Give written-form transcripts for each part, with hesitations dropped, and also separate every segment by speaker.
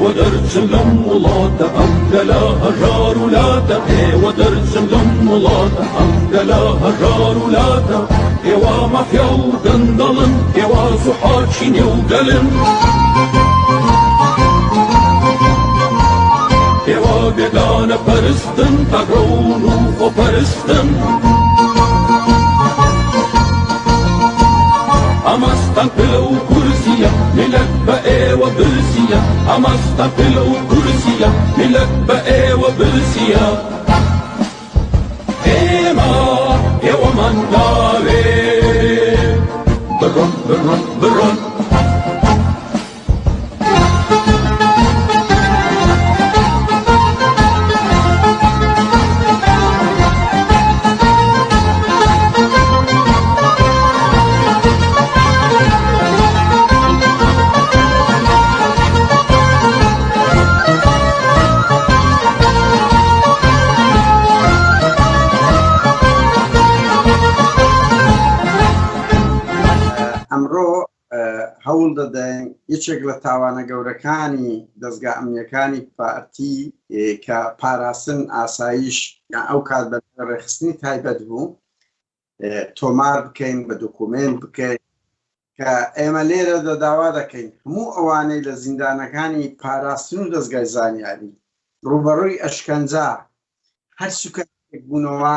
Speaker 1: ودرچم لەم وڵاتە ئەم گەلە هەژار ولاتە ودرچم لەم وڵاتە ئەم گەلە هەژار ولاتە ئێوە مافیا و گەندەڵن ئێوە زوحاچی نێوگەلن ئێوە بێگانە پەرستن تەگڕۆن و خۆپەرستن ئەمەستان پلە و کورسیە میلەت بە ئێوە برسیە ئەمەستان پلە و کورسیە میلەت بە ئێوە برسیە ئێمە ئێوەمان داوێ بڕۆن بڕۆن بڕۆن
Speaker 2: هەوڵ دەدەین یەکێک لە تاوانە گەورەکانی دەستگا ئەمنیەکانی پارتی کە پاراستن ئاسایش ئەو کات بە ڕێخستنی تایبەت بوو تۆمار بکەین بە دوکومنت بکەین کە ئێمە لێرە داوا دەکەین هەموو ئەوانەی لە زیندانەکانی پاراستن و دەستگای زانیاری ڕوبەڕووی ئەشکەنجا هەر سوکارێک بوونەوە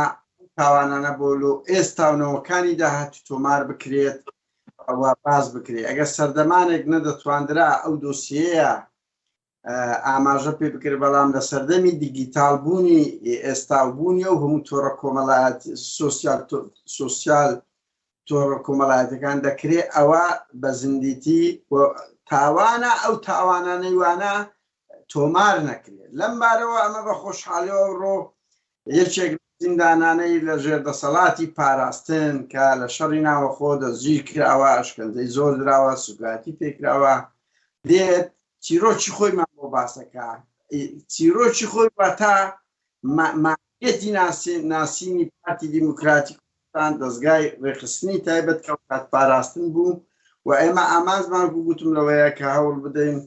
Speaker 2: تاوانانە بۆلو ئێستاونەوەکانی داهاتوو تۆمار بکرێت ئەوە باز بکرێت ئەگەر سەردەمانێک نەدەتواندرا ئەو دۆسیەیە ئاماژە پێ بکرێت بەڵام لە سەردەمی دیجیتال بوونی ئێستابوونی و هەموو تۆڕە کۆمەڵایەت سوسیال تۆڕە کۆمەڵایەتەکان دەکرێت ئەوە بە زیندیتی تاوانە ئەو تاوانانەی وانە تۆمار نەکرێت لەم بارەوە ئەمە بە خۆشحالیەوە ڕۆ یەکێک زیندانانەی لە ژێردەسەڵاتی پاراستن کە لە شەڕی ناوەخۆ دەستگیر کراوە ئەشکەندەی زۆر دراوە سوگاتی پێکراوە دێت چیرۆکی خۆیمان بۆ باسەکە چیرۆکی خۆی واتە ماهیەتی ناسینی پارتی دیموکراتی کوردستان دەستگای ڕێخستنی تایبەت کە کات پاراستن بوو و ئێمە ئامانزمان گوتم لەوەیە کە هەوڵ بدەین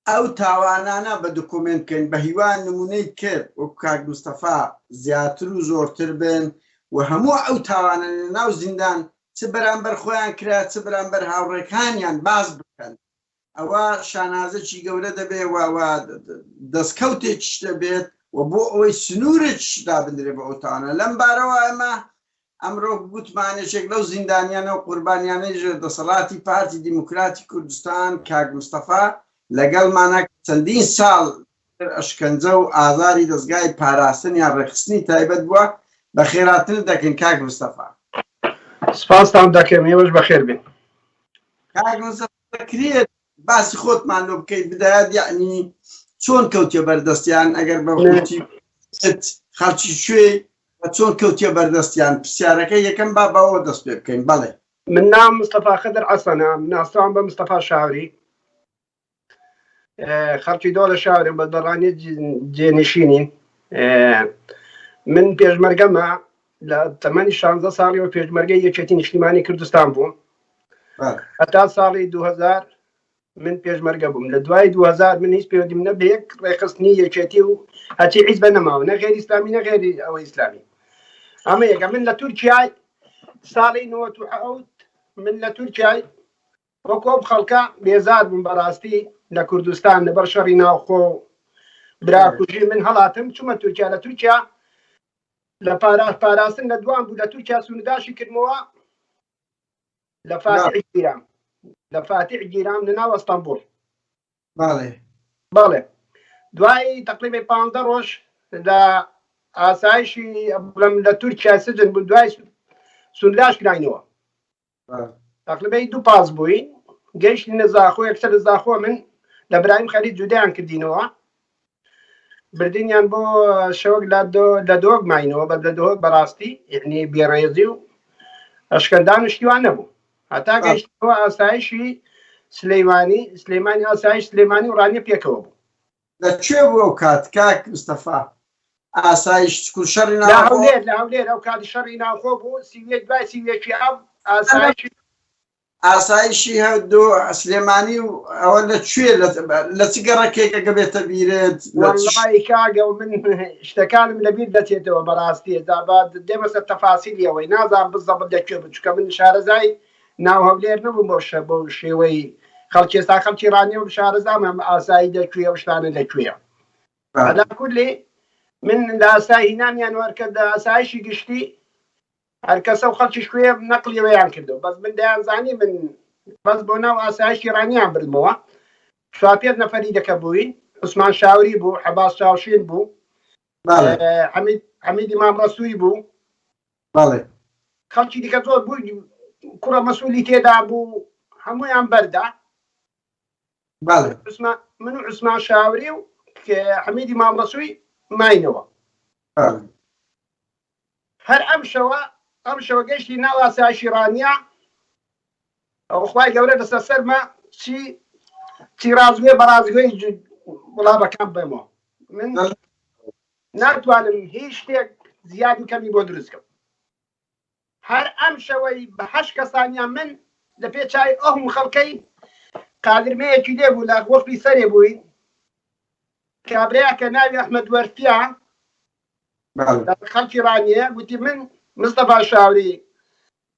Speaker 2: ئەو تاوانانە بە دوکومنت بکەین بە هیوان نمونەی کرد وەکو کاک موستەفا زیاتر و زۆرتر بن و هەموو ئەو تاوانە لە ناو زیندان چ بەرامبەر خۆیان کرا چ بەرامبەر هاوڕێکانیان باز بکەن ئەوە شانازەکی گەورە دەبێ و دەستکەوتێکیش دەبێت و بۆ ئەوەی سنوورێکیشدا بندرێ بە ئەو تاوانە لەم بارەوە ئەمە ئەمڕۆ گوتمانێکێک لەو زیندانیانە و قوربانیانەی ژێردەسەڵاتی پارتی دیموکراتی کوردستان کاک موستەفا لەگەڵمانە چەندین ساڵ ئەشکەنجە و ئازاری دەستگای پاراستن یان ڕێخستنی تایبەت بووە بە خێراتر دەکەین کاک موستەفا
Speaker 3: سپاستان دەکەم ئێوەش بەخێر بێن
Speaker 2: کاک موستەفا دەکرێت باسی خۆتمان لۆ بکەیت بدایات یعنی چۆن کەوتیە بەردەستیان ئەگەر بە خۆتی خەڵکی شوێ چۆن کەوتیە بەردەستیان پرسیارەکە یەکەم با بەوە دەست پێ بکەین بەڵێ
Speaker 3: من نام مستەفا خەدر عەسەنە ناسراوم بە مستەفا شاوری خەڵکی دۆڵە شاورم بە دەڕانی جێنشینین من پێشمەرگەمە لە تەمەنی 16 ساڵیەوە پێشمەرگەی یەکێتی نیشتیمانی کوردستان بووم هەتا ساڵی 2000 من پێشمەرگە بووم لە دوای 2000 من هیچ پەیوەندیم نە بە یەک ڕێخستنی یەکێتی و هەچی حیزب نەماوە نە غێری ئیسلامی نە غێری ئەوە ئیسلامی ئەمە یەکە من لە تورکیای ساڵی 97 من لە تورکیای وەکۆ خەڵکە بێزار بووم بەڕاستی لە کوردستان لەبەر شەڕی ناوخۆ براکوژی من هەڵاتم چوومە تورکیا لە تورکیا لە پاراستن لە دوام بوو لە تورکیا سووداشی کردمەوە لە فاتح گیرام لە ناو ئەستەمبوڵ بەڵێ دوای تقریبا 15 ڕۆژ لە ئاسایشی لە تورکیا سجن بوو دوای سووداش کراینەوە تقریبا 2 پاس بووین گەیشتینە زاخۆ یەکسەر لە زاخۆ من لە برایم خەلید جودایان کردینەوە بردینیان بۆ شەوەک لە دۆک ماینەوە بە لە دۆک بەڕاستی یعنی بێڕێزی و ئەشکەندان و شتیوان نەبوو هەتا گەیشتەوە ئاسایشی سلەیمانی ئاسایش سلەیمانی و ڕانیە پێکەوە بوو
Speaker 2: لەکوێ بوو ئەو کات کاک موستەفا ئاسایش شەڕی
Speaker 3: لە هەولێر ئەو کاتی شەڕی ناوخۆ بوو سیوێک دوای سیوێکی ئەو ئاسایشی
Speaker 2: ئاسایشی هەردوو سلێمانی و ئەوە لەکوێ لە چ گەڕەکێکەکە بێتە بیرێت
Speaker 3: والله کاگە و من شتەکانم لەبیر دەچێتەوە بەڕاستی دابات دێمەسەر تەفاسیلیەوەی نازان بزەبت لەکوێ بچکە من شارەزای ناو هەولێر نەبوو بۆ شێوەی خەڵکێستا خەڵکی ڕانیە و شارەزامە ئاسایی دەکوێ و شتانە لەکوێ عەلاکولێ من لە ئاسایی هینامیان وەرکە لە ئاسایشی گشتی هەر کەسە و خەڵکی شوێ نەقلیەوەیان کردو بەس من دەیانزانی من بەس بۆ ناو ئاسایشی ڕانیان بردمەوە شوا پێت نەفەری دەکە بووین عوسمان شاوری بوو حەباس چاوشین بوو حەمید ئیمام ڕەسووی بوو خەڵکی دیکە زۆر بوو کوڕە مەسئولی تێدا بوو هەموویان بەردا من و عوسمان شاوری و حەمید ئیمام ڕەسووی ماینەوە هەر ئەم شەوە گەشتی ناو ئاسایشی ڕانیە ئەو خوای گەورە لەسەر سەرمە چی ڕازگوێ بەڕازگوێی وڵابەکان بێمەوە من ناتوانم هیچ شتێک زیاد و کەمی بۆ دروستکەم هەر ئەم شەوەی بە 8 کەسانیان من لە پێچای ئەوم خەڵکەی قادرمەیەکی لێ بوو لە وەفی سەرێ بووین کابرەیە کە ناوی ئەحمەد وەرفیە خەڵکی ڕانیە گوتی من مستەفا شاوری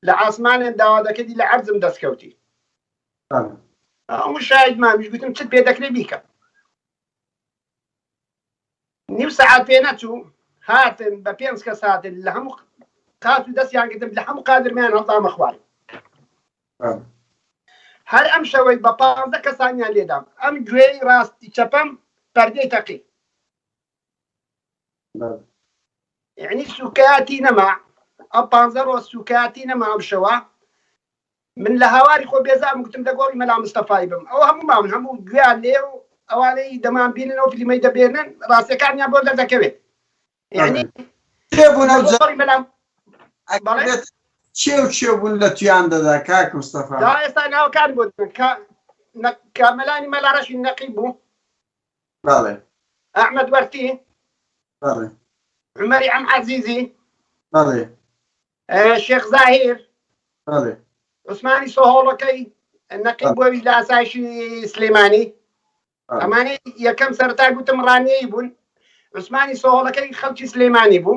Speaker 3: لە ئاسمانێن داوا دەکەی لە عەرزم دەستکەوتی ئەو شاید مامیش گوتم چت پێ دەکرێ بیکە نیو سەعات پێ نەچوو هاتن بە 5 کەس هاتن لە هەموو قات و دەستیان کردم لە هەموو قادرمیان هەڵتامە خوارد هەر ئەم شەوەی بە 15 کەسانیان لێدام ئەم گوێی ڕاستی چەپەم پەردەی تەقی یعنی سوکاتی نەما ئەم 15 ڕۆژ سوکاتی نەما ئەم شەوە من لە هاواری خۆ بێزارم گوتم دەگۆڕی مەلا مستەفای بم ئەوە هەموو ماون هەموو گویان لێ و ئەوانەی دەمان بینن ئەو فیلمەی دەبێنن ڕاستیەکانیان بۆ دەردەکەوێت یعنی
Speaker 2: چێ بوون لە تویان دەدا کاک مستەفا
Speaker 3: ئێستا ناوەکان بوون کامەلانی مەلارەشی نەقیب بوو ئەحمەد وەرتی عومەری ئەم عەزیزی شێخ زاهیر عوسمانی سۆهۆڵەکەی نەقیب بووی لە ئاسایشی سلێمانی ئەمانەی یەکەم سەرەتا گوتم ڕانیەی بوون عوسمانی سۆهۆڵەکەی خەڵکی سلێمانی بوو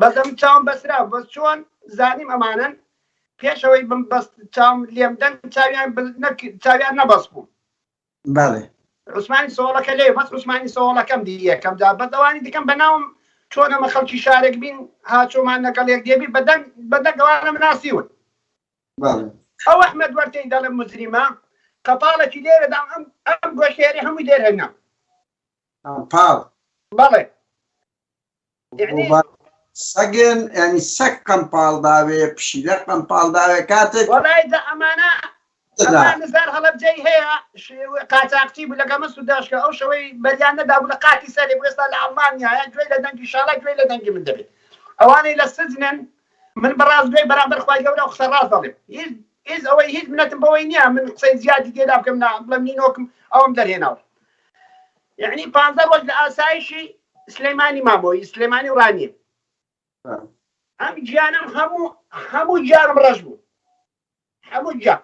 Speaker 3: بەزەم چاوم بەسرا بەس چۆن زانیم ئەمانن پێشەوەی بم بەست چاوم لێمدەن چاویان نەبەست بوو عوسمانی سۆهۆڵەکە لێ بەس عوسمانی سۆهۆڵەکەم دی یەکەمدا بەدەوانی دیکەم بەناوم چۆن ئەمە خەڵکی شارێک بین هاچۆمان لەگەڵێک دێبی بەدەنگەوانە مناسیون ئەو ئەحمەد وەرتەی دەڵێ مجریمە قەپاڵێکی لێرەدا ئەم گۆشتێری هەمووی دێرهێنا بەڵێ
Speaker 2: سەگن ینی سەگ قەمپاڵ داوێ پشیلە قەمپاڵ داوێ کاتێک
Speaker 3: وەڵای ئەمانە نزار هەڵەبجەی هەیە قاچاقچی بوو لەگەمە سووداشکە ئەو شەوەی بەریان نەدا بوو لە قاتی سەرێ بوو ئێستا لە ئەڵمانیایە گوێی لە دەنگی شاڵا گوێی لە دەنگی من دەبێت ئەوانەی لە سجنن من بەڕاستگوێی بەرامبەر خوای گەورە و قسە ڕاست دەڵێم هیچ ئەوەی هیچ منەتم بەوەی نییە من قسەی زیادی تێدا بکەم بڵێم نینۆکم ئەوم دەرهێناوە یعنی 15 ڕۆژ لە ئاسایشی سلەیمانی مابۆی سلێمانی و ڕانیە ئەم گیانم هەموو گیانم ڕەش بوو هەموو گیان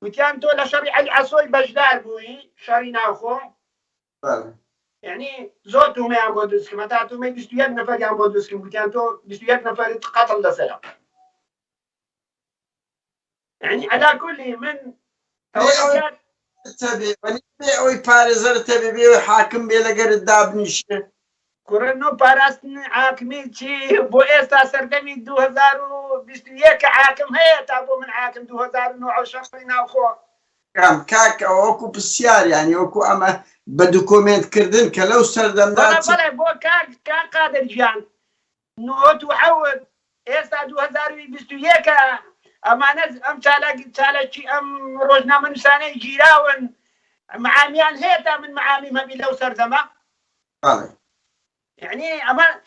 Speaker 3: وتیان تۆ لە شەڕی عەلی عەسۆی بەشدار بووی شەڕی ناوخۆ یعنی زۆر تومەیان بۆ دروستکردم هەتا تومەی 21 نەفەریان بۆ دروستکردم وتیان تۆ 21 نەفەرت قەتڵ لەسەرە یعنی عەلا کولی من
Speaker 2: ئەوەی پارێزەر تەبێ بێ حاکم بێ لەگەرت دابنیشێ
Speaker 3: کوڕن و پاراستن حاکمی چی بۆ ئێستا سەردەمی 2021 حاکم هەیە تا بۆ من حاکم 2009 شەڕی ناوخۆ
Speaker 2: کاک ئەوە وەکو پرسیار یانی وەکو ئەمە بە دوکۆمێنتکردن کە لەو سەردەمدا
Speaker 3: بەڵێ بۆ کاک قادر گیان 97 ئێستا 2021 ئەمانە ئەم چالاکی ئەم ڕۆژنامە نووسانەی گیراون معامیان هەیە تا من معامیم هەبی لەو سەردەمە يعني أما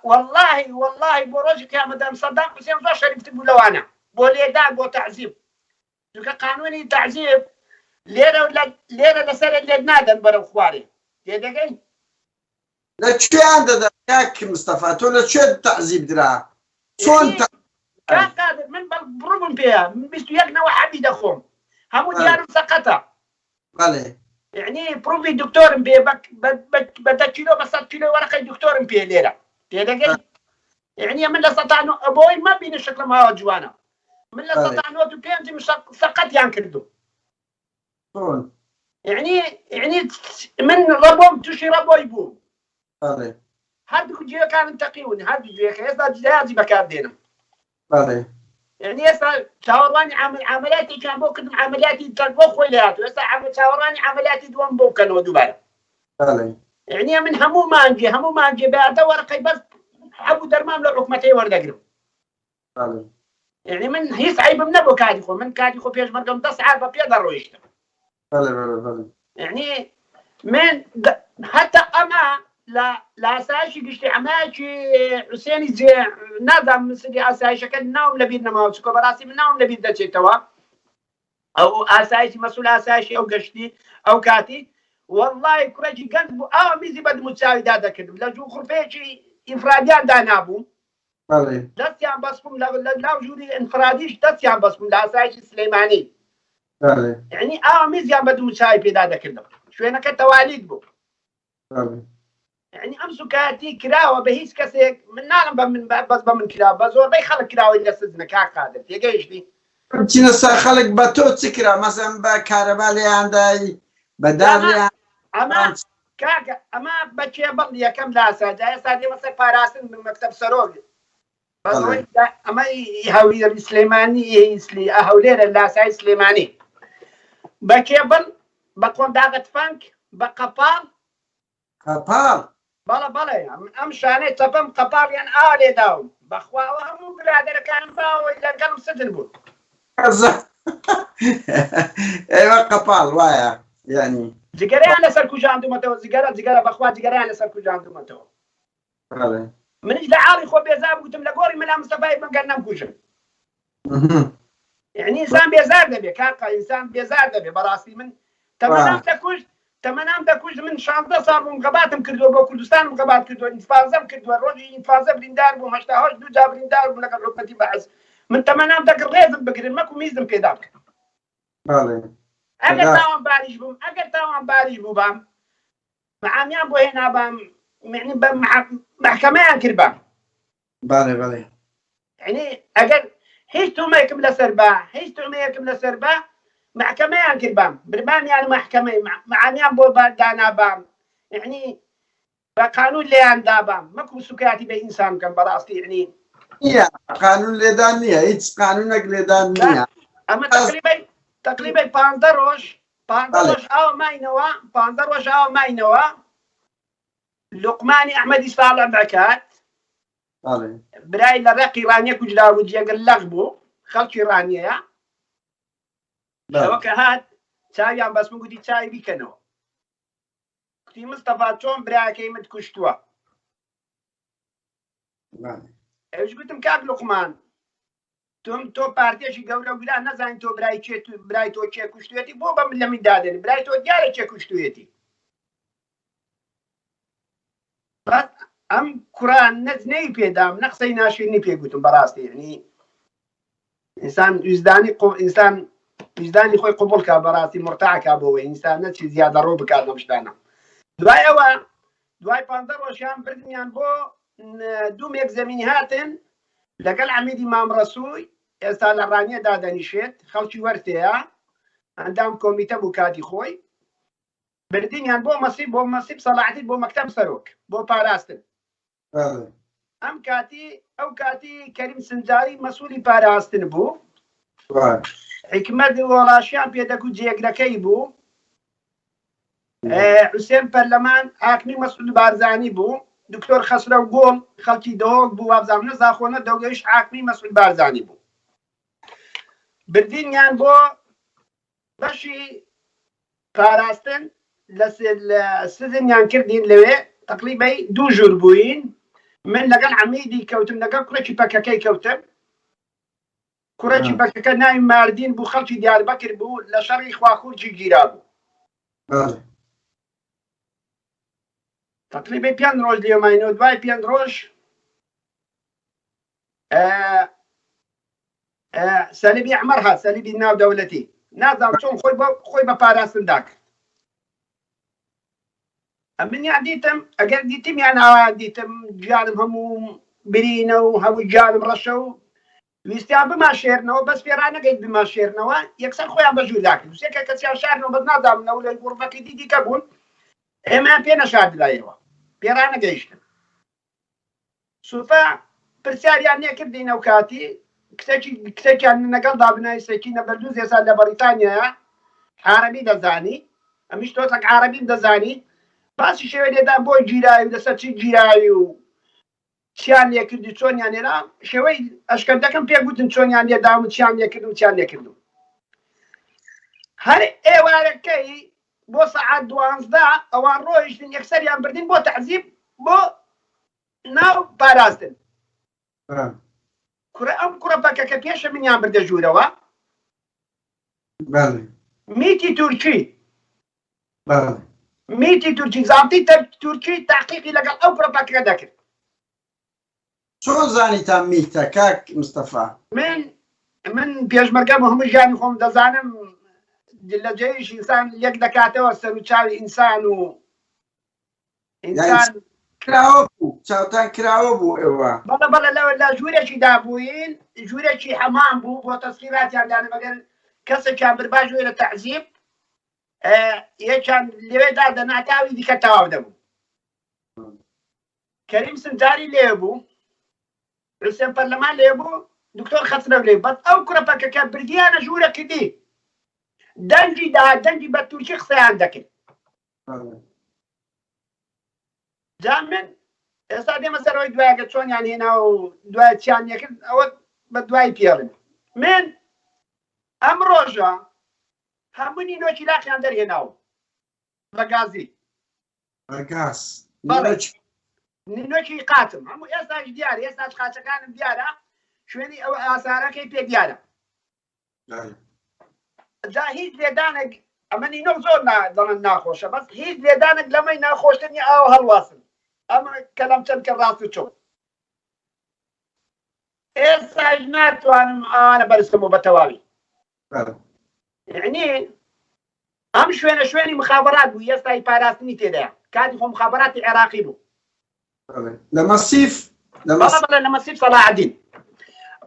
Speaker 3: والله بروجك يا مدام صدام حسين زو شريفت بولوانا بوليدا بو تعذيب دوكا قانوني تعذيب ليرة لسر اللي نادن برو خواري تيدقين
Speaker 2: لا شو عندك ياك مصطفى تو لا شو تعذيب درا شلون
Speaker 3: كان قادر من بروبن فيها من 21 نوع حبي دخوم همو ديارو سقطه يعني بروفي دكتور بي بدكيلو بس كيلو ورقه دكتور بي ليره تلاقي يعني من لا استطعنا ابوي ما بين الشكل ما جوانا من لا استطعنا تو بينتي مش سقط ينكردو يعني من ربهم تشي ربو يبو هاد كجيه كان تقيوني هاد جيه كيسا جهازي بكاردينا يعني يسا شاوراني عملياتي كان بو كدم عملياتي تلقو خويلاتو يسا شاوراني عملياتي دوان بو كانوا دوبارا يعني من همو ما نجي بعد ورقي بس حبو درمام لحكمتي وردقرم يعني من هيس عيب منبو كاديخو من كاديخو بيش مرقم تصعب بيقدروا يشتغل يعني من حتى اما لا ساشي قشتي عماشي حسيني زي نظام سدي اساشي كان نوم لبيدنا ما وسكو براسي من نوم لبيدنا توا او اساشي مسؤول اساشي او قشتي او كاتي والله كرجي قلبه ميزي بد مساعد هذا كده لجو خرفيشي انفراديان دانابو دست يعني بسكم لا وجودي انفراديش دست يعني بسكم لا اساشي سليماني يعني ميزي بد مساعد في هذا كده شو انا كتواليد بو يعني امسو كاتي كراوه بهيس كسيك من نعلم من بس من كراوه بزور بيخلق كراوه اللي سزنا كاقادر تيجيش دي
Speaker 2: چینە خەڵک بە تۆ چکرا مەسەن بە کارەبا لێیاندای بەدار لێیان
Speaker 3: ئەمە بەچێ بەڵ یەکەم لاساجای سادی مەسەر پاراستن من مەکتەب سەرۆک ئەمە هەویری سلێمانی ئیسلی هەولێرە لاسای سلێمانی بە کێبڵ بە قۆنداغت فەنک بە قەپاڵ بەڵێ ئەم شانەی چەپەم قەپاڵیان لێداوم بەخواوە هەموو برادەرەکانم باوەی لەگەڵم سدن بوون
Speaker 2: ئێوە قەپاڵ وایە یعنی
Speaker 3: جگەرەیان لەسەر کوژاندومەتەوە جگەرە بەخوا جگەرەیان لەسەر کوژاندومەتەوە منیش لە عاڵی خۆ بێزار بووتم لە گۆڕی مەلا مستەفای بنگەر نەمکوژم يعني انسان بيزار دبي كاقا انسان بيزار دبي براسي من تمنام تكوج من شانطه صار مقاباتم كردو بو كردستان مقابات كردو انفازم كردو روجي انفازم بلندار بو مشتاهوش دو جاب بلندار بو لقد حكمتي بعز من تمنام تك ريزم بقرن ماكو ميزم بيدابك اگر تاوان باريش بو بام معاميان بو هنا بام يعني محكمة كربام
Speaker 2: بالي
Speaker 3: يعني اگر هیچ تومه كم لسربا محكمة كربام بربان يعني محكمة معانيان بو دانا بام يعني بقانون ليان دابام ماكو سكاتي بإنسان كان براستي يعني
Speaker 2: قانون لێدان نییە هیچ قانونێک لێدان نییە
Speaker 3: ئەمە تقریبا 15 ڕۆژ ئاو ماینەوە لوقمانی ئەحمەدی ساڵح بەکات برای لە ڕێقی ڕانیە کوجراوە جێگەر لەغ بوو خەڵکی ڕانیەیە ئەوە کە هات چاویان بەس من گوتی چاوی بیکەنەوە گوتی مستەفا چۆن برایەکەی من کوشتووە ئەوش گوتم کاک لوقمان تۆ پارتێکی گەورە گولا نەزانین تۆ برای تۆ کێ کوشتوێتی بۆ بە من لە من دادێنی برای تۆ دیارە کێ کوشتوێتی بەس ئەم کوڕان نەجنەی پێدام نەقسەی ناشرینی پێگوتم بەڕاستی یعنی ئینسان وجدانی خۆی قبوڵ کا بەڕاستی مرتاعکا بۆەوەی ئینسان نەچی زیادە ڕۆ بکات لەم شتانە دوای ئەوە دوای 15 ڕۆژیان بردمیان بۆ دوومێک زەمینی هاتن لەگەڵ عەمیدی مام ڕەسووی ئێستا لە ڕانیە دادەنیشێت خەڵکی وەرتەیە ئەندام کۆمیتە بوو کاتی خۆی بردینیان بۆ مەسیب سەلاحەتی بۆ مەکتەب سەرۆک بۆ پاراستن ئەو کاتی کەریم سنجاری مەسئوولی پاراستن بوو حکمەت وەڵاشیان پێدەکوت جێگرەکەی بوو حوسێن پەرلەمان حاکمی مەسعود بارزانی بوو دکتۆر خەسرە و گۆڵ خەڵکی دەوەک بوو وابزانە زاخۆنە دەوگەیش حاکمی مەسعود بارزانی بوو بردینیان بۆ بەشی پاراستن لە سزنیان کردین لەوێ تقریبەی 2 ژوور بووین من لەگەڵ عەمیدی کەوتم لەگەڵ کوڕێکی پەکەکەی کەوتم کوڕێکی پەکەکە ناوی ماردین بوو خەڵکی دیاربەکر بوو لە شەڕی خواخوورجی گیرا بوو تقریبا 5 ڕۆژ لێماینەوە دوای 5 ڕۆژ سەلیبی عمەر هات سەلیبی ناو دەوڵەتی نازانم چۆن خۆی بە پاراستن داکرد منیان دیتم ئەگەر دیتمیان ئاوایان دیتم گیانم هەموو برینە و هەموو گیانم ڕەشە و ویستیان بماشێرنەوە بەس پێرا نەگەیت بماشێرنەوە یەکسەر خۆیان بەژوور داکرد سێکە کەسیان شارنەوە بەس نادامنەوە لە گوڕبەکەی دیکە بوون ئێمەیان پێ نەشاردلایەوە پێرا نەگەیشتن سوفا پرسیاریان نێکردین ئەو کاتی کتێکیان لەگەڵ دابنای سەکینە بەردوو زێسان لە بەریتانیایە عارەبی دەزانی ئەمیش تۆتەک عارەبیم دەزانی باسی شێوە لێدا بۆی گیراوی و لەسەر چی گیراوی و چیان لێکردی چۆنیان لێرا شێوەی ئەشکەندەکەم پێ گوتن چۆنیان لێدام و چیان لێکردم چیان لێکردم هەر ئێوارەکەی بۆ سەعات 12 ئەوان ڕۆیشتن یەکسەریان بردین بۆ تەعزیب بۆ ناو پاراستن ئەم کوڕەپەکە کە پێشە منیان بردە ژوورەوە میتی تورکی میتی تورکی زانتی تورکی تحقیقی لەگەڵ ئەو کوڕەپەکە دەکرد
Speaker 2: چۆن زانیتان میتە کاک مستەفا
Speaker 3: من پێشمەرگەم هەموو ژیانی خۆم دەزانم لە جێیش ئینسان یەک دەکاتەوە سەر و چاوی ئینسان و ئینسان
Speaker 2: کراوە بوو چاوتان کراوە بوو ئێوە
Speaker 3: بەڵە لە ژوورێکی دابووین ژوورێکی هەمان بوو بۆ تەسخیراتیان دانە مەگەر کەسێکیان برباش لە تەعزیب یەکیان لەوێدا دەناتاوی دیکە تەواو دەبوو کەریم سنجاری لێ بوو حوسێن پەرلەمان لێ بوو دکتۆر خەسرەو لێ بەس ئەو کوڕەپەکە بردیانە ژوورە کردی دەنگی داهات دەنگی بە تورکی قسەیان دەکرد جا من ئێستا دێمە سەرەوەی دوایەکە چۆنیان هێنا و دوای چیان نەکرد ئەوە بە دوای پێڵن من ئەم ڕۆژە هەموو نینۆکی لاقیان دەرهێناوە بە گازی نینۆکی قاتم هەموو ئێستاش دیارە ئێستاش قاچەکانم دیارە شوێنی ئەو ئاسارەکەی پێ دیارە جا هیچ لێدانێک ئەمە نینۆ زۆر دەڵێن ناخۆشە بەس هیچ لێدانێک لەمەی ناخۆشتنی ئاو هەڵواسن ئەمە کەلام چەند کە ڕاست و چۆن ئێستاش ناتوانم ئەوانە بەرزکەمەوە بە تەواوی یعنی ئەم شوێنی مخابرات بوو ئێستای پاراستنی تێدایە کاتی خۆ مخابراتی عێراقی بوو
Speaker 2: لە مەسیف
Speaker 3: لە مەسیف سەلاحەدین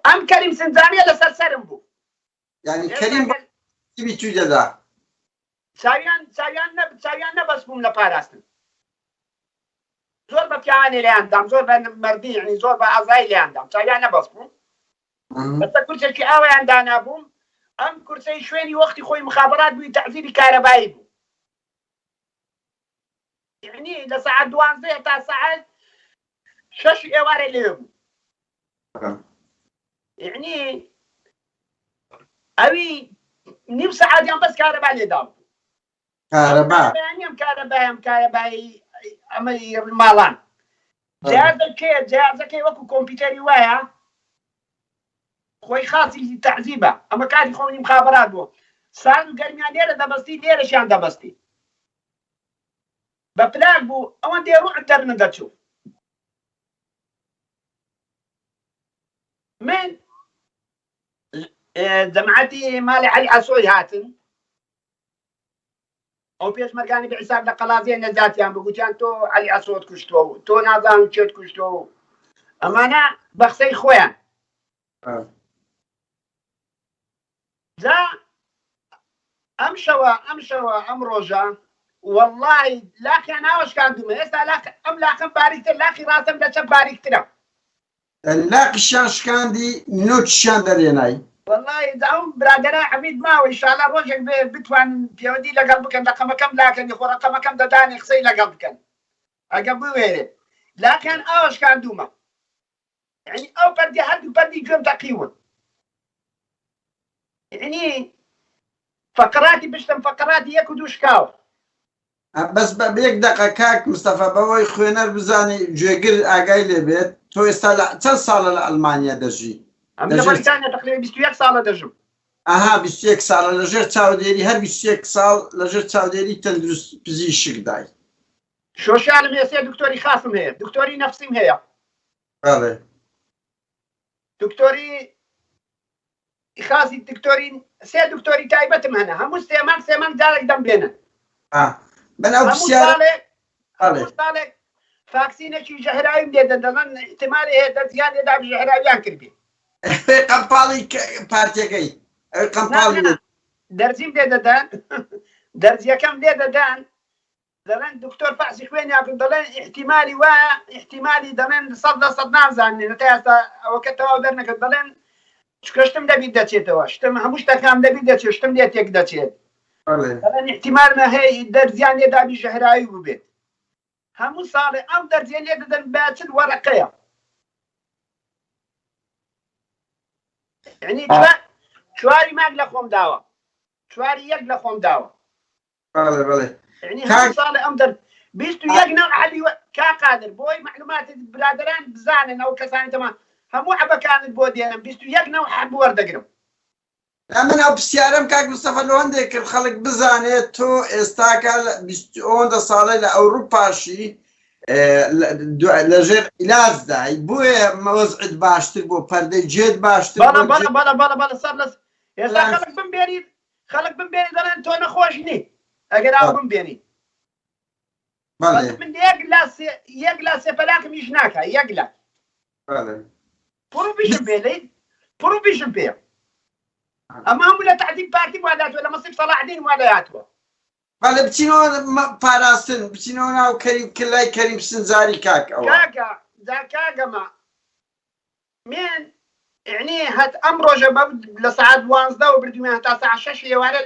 Speaker 3: ئەم کەریم سنجاریە لەسەر سەرم بوو
Speaker 2: یعنی کەریم بی توی دەدا
Speaker 3: چاویان نەبەست بووم لە پاراستن زۆر بە پیاوانی لێیاندام زۆر بە مەردی یعنی زۆر بە ئازایی لێیاندام چاویان نەبەست بووم بەسە کورسێکی ئاوایان دانابووم ئەم کورسەی شوێنی وەختی خۆی مخابرات بووی تەعزیبی کارەبایی بوو یعنی لە سەعات 12 تا سەعات 6 ئێوارە لێ بوو یعنی ئەوی نیم سەعاتیان بەس کارەبا لێدا بوو کارەبایی ئەمەی ماڵان جیازەکەی وەکو کۆمپیوتەری وایە خۆی خاصی تەعزیبە ئەمە کاری خۆنی مخابرات بوو سان و گەرمیان لێرە دەبەستی لێرەشیان دەبەستی بە پلاک بوو ئەوەن دێڕوو ئەتەرنە دەچوو من جەماعەتی ماڵی عەلی عەسۆی هاتن ئەو پێشمەرگانی بەحیساب لە قەڵازیە نەجاتیان بگوتیان تۆ عەلی عەسۆت کوشتووە تۆ نازانم چێت کوشتووە ئەمانە بە قسەی خۆیان جا ئەم شەوە ئەم ڕۆژە وەڵڵاهی لاقیان ناوەشکاندومە ئێستا ئەم لاقم باریکتر لاقی ڕاستم لە چەند باریکترە
Speaker 2: لاقیشیان شکاندی نۆچیان دەرێنایی
Speaker 3: وەڵڵاهی ئەم برادەرە حەمید ماوە ئینشاڵڵا ڕۆژێک بتوانن پەیوەندی لەگەڵ بکەن رەقەمەکەم لاکەنی خۆ رەقەمەکەم دەدانی قسەی لەگەڵ بکەن ئەگە بوێرێ لاقیان ئاوەشکاندومە یعنی ئەو پەردی هەردوو پەردی گوێم تەقیون یعنی فقراتی بشتم فقراتی یەک و دوو شکاوە
Speaker 2: بەس بە یەک دەقە کاک مستەفا بەوەی خوێنەر بزانی گوێگر ئاگای لێبێت تۆ ئێستا چەند ساڵە لە ئەڵمانیا دەژی
Speaker 3: ئەم لە بەریتانیا تقریبا 21 ساڵە دەژم
Speaker 2: ئاها 21 ساڵە لەژێر چاودێری هەر 21 ساڵ لەژێر چاودێری تەندروست پزیشک دای
Speaker 3: شۆشالم هێسێ دکتۆری خاصم هەیە دکتۆری نەفسیم هەیە
Speaker 2: بەڵێ
Speaker 3: دکتۆری خاصی دکتۆری سێ دکتۆری تایبەتم هەنا هەموو سێمان جارێک دەم بێنن
Speaker 2: بەناو
Speaker 3: هەموو
Speaker 2: پرسیارە
Speaker 3: ساڵێک فاکسینێکی ژەهراویم لێ دەدەڵەن احتیمالی هەیە دەرزیان لێدا ژەهراویان کردبێ
Speaker 2: قەمپاڵی پارتیەکەی قەمپاڵی
Speaker 3: دەرزیم لێ دەدەن دەرزیەکەم لێ دەدەن دەڵێن دکتۆر فەحسی خوێنیان کرد دەڵێن احتیمالی وایە احتیمالی دەڵێن 100% نازانێن تا ئێستا ئەوەکە تەواو دەرنەکرد دەڵێن شتم دەبیت دەچێتەوە شتم هەموو شتەکان دەبیت دەچێت شتم لێ تێک دەچێت دەڵێن احتیمالمە هەیە دەرزیان لێدابی ژەهراوی ببێت هەموو ساڵێ ئەم دەرزیان لێ دەدەن باچل وەرەقەیە یعنی چواری مانگ لە خۆم داوە چواری یەک لە خۆم داوە یعنی هەموو ساڵێ ئەم دەر 21 نەوع عەلی کاقادر بۆی معلوماتی برادران بزانن ئەو کەسانی تەمان هەموو عەبەکانت بۆ دێنم 21 نەوع عەب وەردەگرم
Speaker 2: من ئەو پرسیارەم کاک مستەفا لەوەندێک کرد خەڵک بزانێت تۆ ئێستاکە 20 ساڵی لە ئەوروپاشی لەژێر عیلازدای بۆیە مەوەزعت باشتر بۆ پەردەی جێت باشتر
Speaker 3: بەڵە سەر لەس ئێستا خەڵک بمبێنی دەڵێن تۆ نەخۆشنی ئەگەر ئاو بمبێنی من یەک لا سێپەلاکم هیچ ناکە یەک لا پڕ بیشم پێ ئەمە هەموو لە تعدیل پارتی واداتوە لە مەسیف سەلاحدین وادایاتوە
Speaker 2: بەڵێ بچینەوە پاراستن بچینەوە ناو کەریم کلای کەریم سنجاری کاک ئەوە
Speaker 3: کاگەمە من یعنی هەت ئەم ڕۆژە لە سەعات 12 و بردومە هەتا ساعت 6 ئێوارە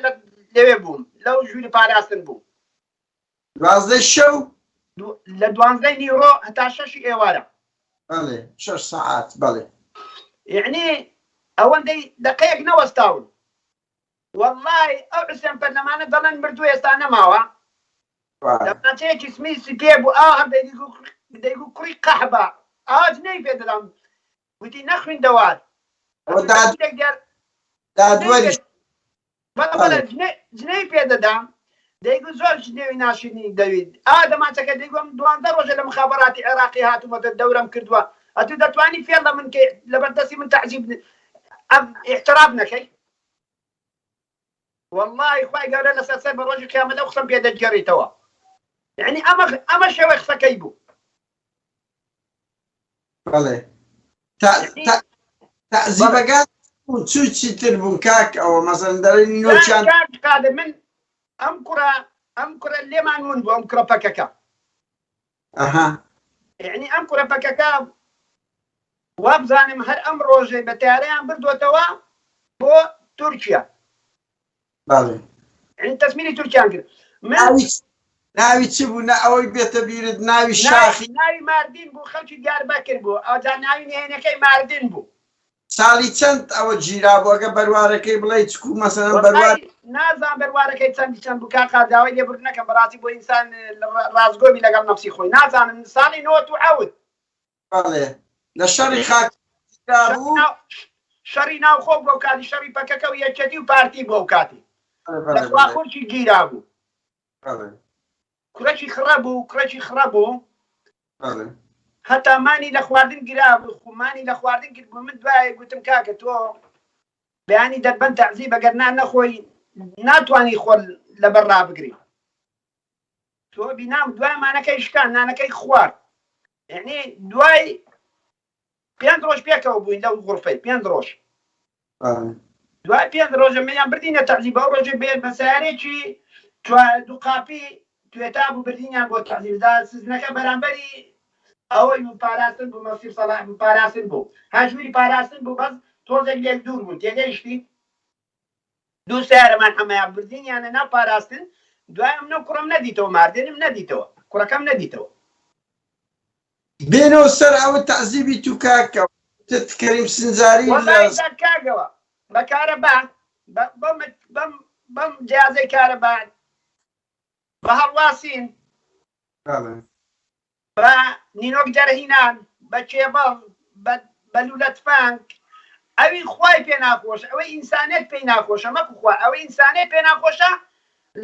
Speaker 3: لەوێ بووم لەو ژووری پاراستن بوو
Speaker 2: 12 شەو
Speaker 3: لە 12 نیڕۆ هەتا 6 ئێوارە
Speaker 2: بەڵێ 6 ساعات بەڵێ
Speaker 3: یعنی ئەوەندەی دقەیەک نەوەستاون وەڵڵای ئەو حسێن پەرلەمانە دەڵێن مردووە ئێستا نەماوە دەماچەیەکی سمیسی پێ بوو ئاهەم دەیگو کوڕی قەحبە ئاوا جنەی پێ دەدەم گوتی نەخوین دەوات بەڵە جنەی پێ دەدام دەیگو زۆر جنێوی ناشرینی دەوید دەماچەکە دەیگوم 12 ڕۆژە لە مخابەراتی عێراقی هاتوومەتە دەورم کردووە ئەتو دەتوانی فێڵ لە من لەبەردەستی من تەعجیب احترام نەکەی والله خوای گەورە لەسەر سەر بە ڕۆژی قیامەت ئەو قسەم پێ دەجێڕیتەوە یعنی ئەمە شێوەی قسەکەی بوو
Speaker 2: بەڵێ تەعزیبەکان چی تر بوون کاک ئەوە مەسەڵەن دەڵێنی نۆچیان
Speaker 3: قادر من ئەم کوڕە لێمان ون بوو ئەم کوڕە پەکەکە یعنی ئەم کوڕە پەکەکە وابزانم هەر ئەم ڕۆژێ بە تیارەیان بردوێتەوە بۆ تورکیا یعنی تەسمیری تورکیان کرد
Speaker 2: ناوی چ بوو ئەوەی بێتە بیرت ناوی شاخی
Speaker 3: ناوی ماردین بوو خەڵکی دیاربەکر بوو ئەوجا ناوی نهێنەکەی ماردین بوو
Speaker 2: ساڵی چەند ئەوە گیرا بوو ئەگە بەروارەکەی بڵێ چکو مەسەڵەن بەروار
Speaker 3: نازان بەروارەکەی چەند بوو کاکا داوای لێبور نەکەم بەڕاستی بۆ ئینسان ڕازگۆمی لەگەڵ نەفسی خۆی نازانم ساڵی 97
Speaker 2: بەڵێ لە شەڕی خاک بوو
Speaker 3: شەڕی ناوخۆ بۆ کاتی شەڕی پەکەکە و یەکێتی و پارتی بۆ کاتی لەخواخۆرکی گیرا بوو کوڕەکی خڕە بوو هەتا مانی لە خواردن گرا بوو خومانی لە خواردن کرد بوو من دوایە گوتم کاکە تۆ بەیانی دەربەن تەعزیب ئەگەر نەخۆی ناتوانی خۆر لەبەر ڕابگری تۆ بینام دوای مانەکەی شکان نانەکەی خوارد یعنی دوای 5 ڕۆژ پێکەوە بووین لەو غورفەی 5 ڕۆژ دوای 5 ڕۆژە مەیان بردینە تەعزیب ئەو ڕۆژێ بێت بە سیارێکی دوو قاپی توێتا بوو بردینیان بۆ تەعزیبدا سزنەکە بەرامبەری ئەوەی پاراستن بوو مەسیف سەلاح پاراستن بوو هاژووری پاراستن بوو بەس تۆزێک لێک دوور بوو تێگەیشتی دوو سیارەمان هەمەیان بردینیانە ناپاراستن دوای ئەم کوڕم نەدیتەوە ماردێنم نەدیتەوە کوڕەکەم نەدیتەوە
Speaker 2: بێنەوە سەر ئەوە تەعزیبی تو کاکە کەریم سنجاری
Speaker 3: کاگەوە بە کارەبا بەم جیازەی کارەبا بە هەڵواسین بە نینۆک دەرهینان بە کێبڵ بە لولەت فانک ئەوی خوای پێ ناخۆشە ئەوەی ئینسانێت پێی ناخۆشە مەکو خوا ئەوەی ئینسانێت پێ ناخۆشە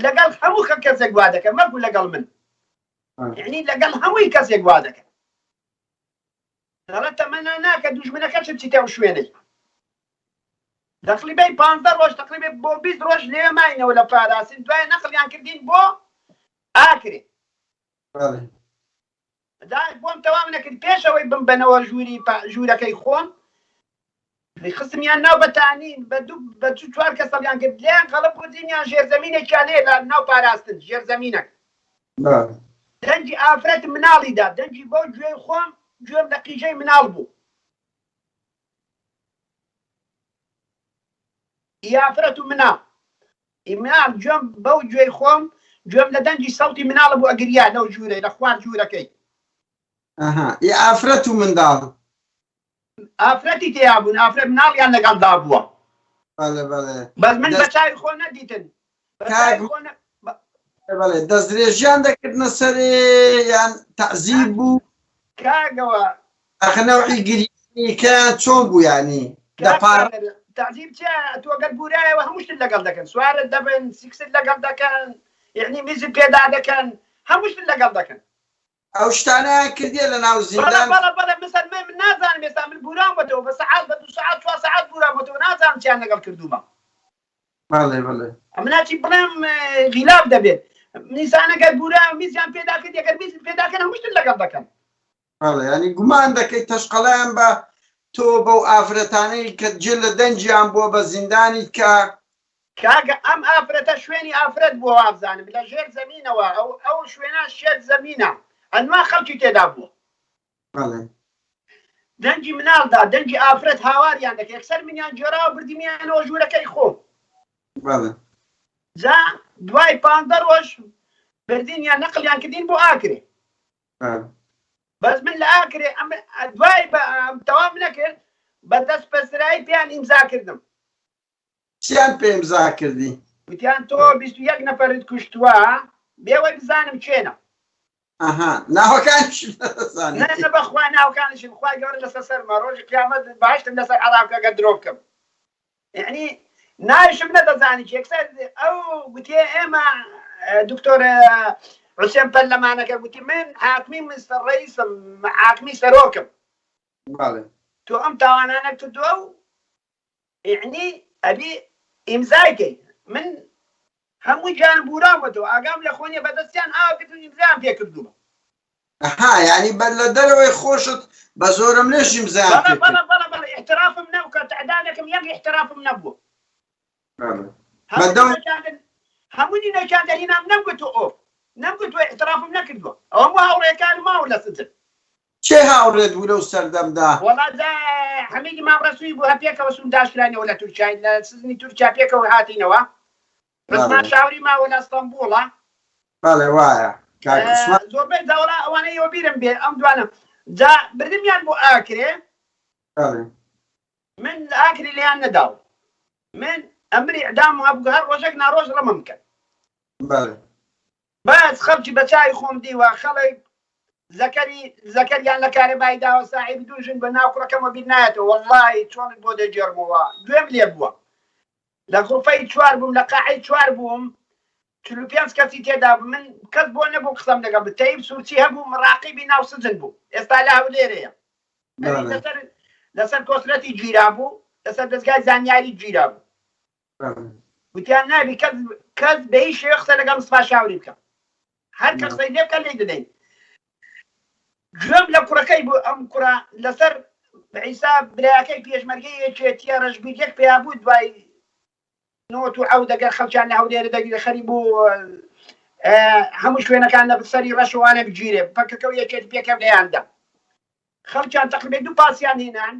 Speaker 3: لەگەڵ هەموو کەسێک وا دەکە مەکو لەگەڵ من یعنی لەگەڵ هەمووی کەسێک وا دەکە دەڵێت تەمەنا ناکە دوژمنەکە چ بچیتە ئەو شوێنەی تقریبا 15 ڕۆژ تقریبا بۆ 20 ڕۆژ لێ ماینەوە لە پاراسین دوای نەقلیان کردین بۆ ئاکرێ بۆم تەواو نەکرد پێشەوەی بمبەنەوە ژوورەکەی خۆم خستمیان ناو بەتانین بە 4 کەسەڵیان کرد لیان غەڵب بودینیان ژێرزەمینێکیان هەیە لە ناو پاراستن ژێرزەمینەک دەنجی ئافرەت مناڵیدا دەنجی بۆ گوێی خۆم گوێم لە قیژەی مناڵ بوو ئافرەت و مناڵ گوێم بەو گوێی خۆم گوێم لە دەنجی سەوتی مناڵە بوو ئەگریا لەو ژوورەی لە خوار ژوورەکەی
Speaker 2: ئافرەت و منداڵ
Speaker 3: ئافرەتی تیا بوون ئافرەت مناڵیان لەگەڵدا بووە بەس من بە چاوی خۆ نەدیتن
Speaker 2: دەستدرێژیان دەکردنە سەرێ یان تەعزیب بوو
Speaker 3: کاگەوە
Speaker 2: ئەخنەوەی گریانیکە چۆن بوو ینی
Speaker 3: تعزیب چیە تۆ گەر بورایەوە هەمووشتن لەگەڵ دەکەن سوارت دەبن سیکست لەگەڵ دەکەن یعنی میزت پێدا دەکەن هەمووشتن لەگەڵ دەکەن
Speaker 2: ئەو شتانە کردیە لە ناو زیندان
Speaker 3: بەڵە مثل من نازانم ئێستا من بورامەتەوە بە سەعات بە 2 ساعات 4 ساعات بورامەتەوە نازانم چیان لەگەڵ کردومە ئەمناچی بڵێم غیلاف دەبێت نیسانەگەر بورا میزیان پێدا کرد یەگەر میزت پێداکەن هەمووشتن لەگەڵ دەکەن
Speaker 2: ینی گومان دەکەیت تەشقەڵیان بە تۆ بەو ئافرەتانەی کە جێ لە دەنجیان بۆ بە زیندانی کە
Speaker 3: کاگە ئەم ئافرەتە شوێنی ئافرەت بۆ وابزانم لە ژێر زەمینەوە ئەو شوێنە شێت زەمینە ئەنوا خەڵکی تێدا بووە دەنجی مناڵدا دەنجی ئافرەت هاواریان دەکە یەکسەر منیان جێراوە بردیمیانەوە ژوورەکەی خۆ جا دوای 15 ڕۆژ بردینیان نەقلیان کردین بۆ ئاکرێ بەس من لە ئاکرێ دوای تەواو نەکرد بە دەست پەسرایی پێیان ئیمزا کردم
Speaker 2: چیان پێ ئیمزا کردی
Speaker 3: وتیان تۆ 21 نەفەرت کوشتووە بێوەی بزانم چێنە
Speaker 2: ناوەکانشی
Speaker 3: بەخوا ناوەکانشم خوای گەورە لەسەر سەرمە ڕۆژی قیامەت باشتم لەسەر عەذابکەکە درۆ بکەم یعنی ناویشم نەدەزانی یەکسەر ئەو گوتیە ئێمە دکتۆر حوسێن پەرلەمانەکە گوتی من حاکمی مستر ڕئیسم حاکمی سەرۆکم تۆ ئەم تاوانانە کردووە و یعنی ئەبی ئیمزایکەی من هەمووی جان بورامەتەوە ئاگام لە خۆنیە بەدەستیان ئاکردن ئیمزایان پێ کردووە
Speaker 2: ینی بەر لە دەرەوەی خۆشت بە زۆرم لێش ئیمزایان پێ کرد
Speaker 3: بەڵە احترافم نەبوو تعدادەکەم یەک احترافم نەبووە هەمووی نەکاندەرینام نەمگوتو ئۆ نەمگوتوە احترافم نەکردووە ئەوە هەموو هاوڕێکانم ماوە لە سجن
Speaker 2: چێ هاوڕێت بوو لەو سەردەمدا
Speaker 3: وەڵا حەمیدی مامڕەسووی بوو هەپێکەوە سونداشکرانەوە لە تورکیا لە سزنی تورکیا پێکەوە هاتینەوە ڕزمان شاوری ماوە لە ئەستەمبوڵە
Speaker 2: وایە
Speaker 3: زۆربەی داوەڵا ئەوانەیەوە بیرم بێ ئەم دوانە جا بردمیان بۆ ئاکرێ من ئاکری لێیان نەداوە من ئەمری ئەدام هەبوو هەر ڕۆژێک ناڕۆژ ڕەمەم کرد بەس خەڵکی بە چاوی خۆم دیوە خەڵک زەکەریان لە کارەبای داوە ساحیب دوژن بە ناو کوڕەکەمە بیر نایەتەوە وەڵڵی چۆنت بۆ دەجێڕمەوە دوێم لێ بووە لە غڕفەی 4 بووم لە قاعەی 4 بووم 45 کەسی تێدا بوو من کەس بۆ نەبوو قسەم لەگەڵ بە تەیب سوورچی هەبوو مڕاقیبی ناو سجن بوو ئێستا لە هەولێرەیە لەسەر کۆسرەتی گیرا بوو لەسەر دەستگای زانیاری گیرا بوو گوتیان نابی کەس بە هیچ شێوە قسە لەگەڵ مستفا شاوری بکەم هەر کە قسەی لێ بکە لێی دەدەین گوێم لە کوڕەکەی بوو ئەم کوڕە لەسەر عیسا برایەکەی پێشمەرگەی یەکێتیە ڕەشبیرێک پێیا بوو دوای نۆت و ئەو دەگەر خەڵکیان لە هەولێرە دەگیرە خەری بوو هەموو شوێنەکان لە سەری ڕەشەوانە بگیرێ فەکەکە و یەکێت پێکەم لەیاندا خەڵکیان تەقریبا 2 پاسیان هێنان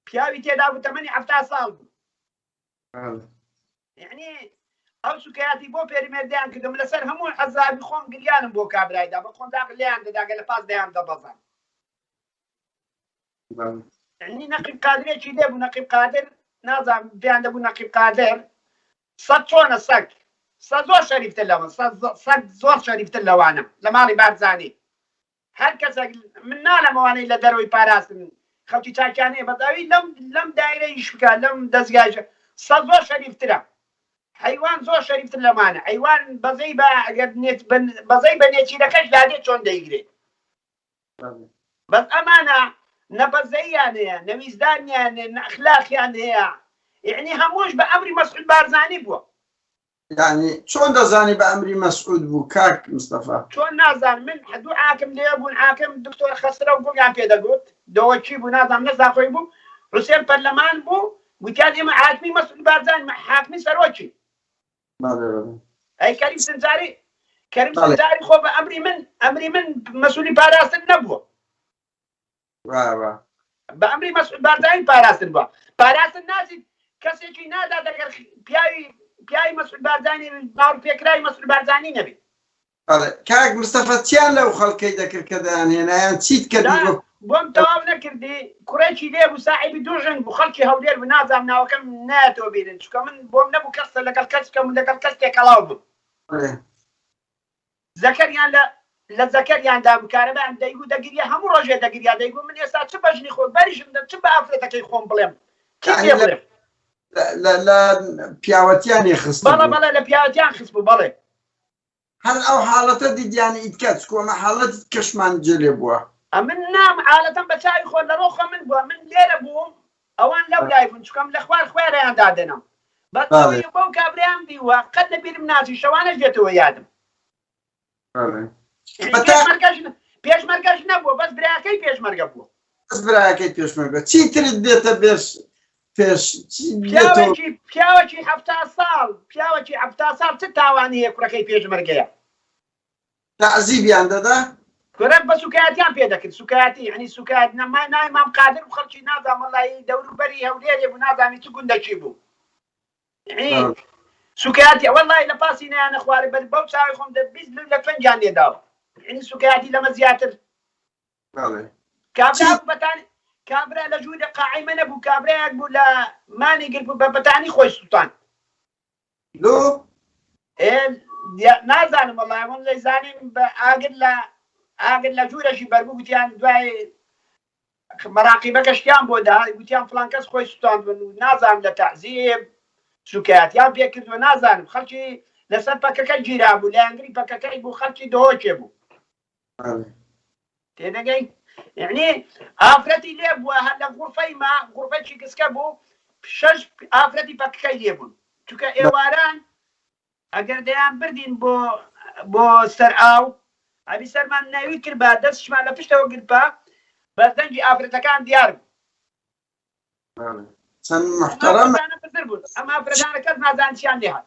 Speaker 3: پیاوی تێدا بوو تەمەنی 70 ساڵ بوو یعنی ئەو سوکایاتی بۆ پێرمێردیان کردم لەسەر هەموو حەزابی خۆم گریانم بۆ کابرایدا بە خۆنداق لێیان دەداگە لە پاس دەیان دەبەزان یعنی نەقیب قادرێکی لێ بوو نەقیب قادر نازانم پێیان دەبوو نەقیب قادر سەد چۆنە سەگ سەد زۆر شەریفتر لەوە سەگ زۆر شەریفتر لەوانە لە ماڵی بارزانانی هەر کەسێک من نانەمەوانەی لە دەرەوەی پاراستن خەڵکی چاکیانەیە بەداوی لەم دایرە ئیش بکە لەم دەستگایشە سەد زۆر شەریفترە حیوان زۆر شەریفتر لەمانە حیوان بەزەی بە نێچیرەکەش دادێت چۆن دەیگرێت بەس ئەمانە نەبەزەییان هەیە نەویزدانیان ئەخلاقیان هەیە یعنی هەمووش بە ئەمری مەسعود بارزانی بووە
Speaker 2: یعنی چۆن دەزانی بە ئەمری مەسعود بوو کاک مستەفا
Speaker 3: چۆن نازان من دوو حاکم لێ بوون حاکم دکتۆر خەسرە و گوڵیان پێدەگوت دەوەچی بوو نازانم نەزا خۆی بوو حوسێن پەرلەمان بوو گوتیان ئێمە حاکمی مەسعود بارزانی حاکمی سەرۆکی ئەی کەریم سنجاری خۆ بە ئەمری من مەسئولی پاراستن نەبووە بە ئەمری مەسعود بارزانی پاراستن بووە پاراستن نازید کەسێکی نادا دەگەر پیاوی مەسعود بارزانی ناڕپێکراوی مەسعود بارزانی نەبێت
Speaker 2: کاک مستەفا چیان لەو خەڵکەی دەکرد کە دەیانهێنایان چیت کردی
Speaker 3: بۆم تەواو نەکردی کوڕێکی لێ بوو ساحیبی دوو ژن بوو خەڵکی هەولێر بوو نازانم ناوەکەم نایەتەوە بیرن چونکە من بۆم نەبوو کەسە لەگەڵ کەس کەم لەگەڵ کەس تێکەڵاو بوو زەکەریان لە زەکەریاندا بوو کارەبایان دەیگو دەگیریە هەموو ڕۆژێ دەگیریا دەیگو من ئێستا چ بەژنی خۆ بەریشم چ بە ئافرەتەکەی خۆم بڵێم
Speaker 2: لە پیاوەتیانی خست
Speaker 3: بەڵێ لە پیاوەتیان خست بوو بەڵێ
Speaker 2: هەر ئەو حاڵەتە دیدیانی ئیدکە چکۆمە حاڵەتی کەشمان جێلێ بووە
Speaker 3: من نام حالەتەم بە چاوی خۆ لە ڕۆخە من بووە من لێرە بووم ئەوان لەو لای بوون چکەم لە خوێرەیان دادێنم بەڵێ بەو کابرایان دیوە قەت لە بیرم ناچی شەوانەش دێتەوە یادم پێشمەرگەش نەبووە بەس برایەکەی پێشمەرگە بووە
Speaker 2: بەس برایەکەی پێشمەرگە چیترت دێتە
Speaker 3: پیاوەکی هەفتا ساڵ چ تاوانی هەیە کوڕەکەی پێشمەرگەیە
Speaker 2: تەعزیبیان دەدا
Speaker 3: کوڕە بە سوکایەتیان پێ دەکرد سوکایەتی یعنی سوکایەت نای مام قادر و خەڵکی نازانم وەڵی دەوروبەری هەولێرێ بوو نازانی چ گوندەکی بوو سوکایەتی وەڵی لە پاسی نایانە خوارێ بەو چاوی خۆم دەبیست لە فەنجان لێداوە یعنی سوکایەتی لەمە زیاتر کابرا لە ژوورە قاعیمە نەبوو کابرایەک بوو لە مانی گر بوو بە بەتانی خۆی سووتان نازانم وەڵی من لەی زانیم بە ئاگر لە ژوورەشی بەربوو گوتیان دوای مەراقیبەکە شتیان بۆ دا گوتیان فڵان کەس خۆی سووتاندبن و نازانم لە تەعزیب سوکایەتیان پێ کردووە نازانم خەڵکی لەسەر پەکەکە گیرا بوو لە ئەنگری پەکەکەی بوو خەڵکی دۆچێ بوو تێدەگەی یعنی ئافرەتی لێ بووە هەر لە غورفەیما غورفەیەکی کچکە بوو 6 ئافرەتی پەکەکەی لێ بوون چونکە ئێواران ئەگەر دەیان بردین بۆ سەر ئاو ئەبی سەرمان ناوی کرد بە دەستشمان لە پشتەوە گرپا بەردەنجی ئافرەتەکان دیار بوو ئەمە ئافرەتانە کەس نازانچیان لێهات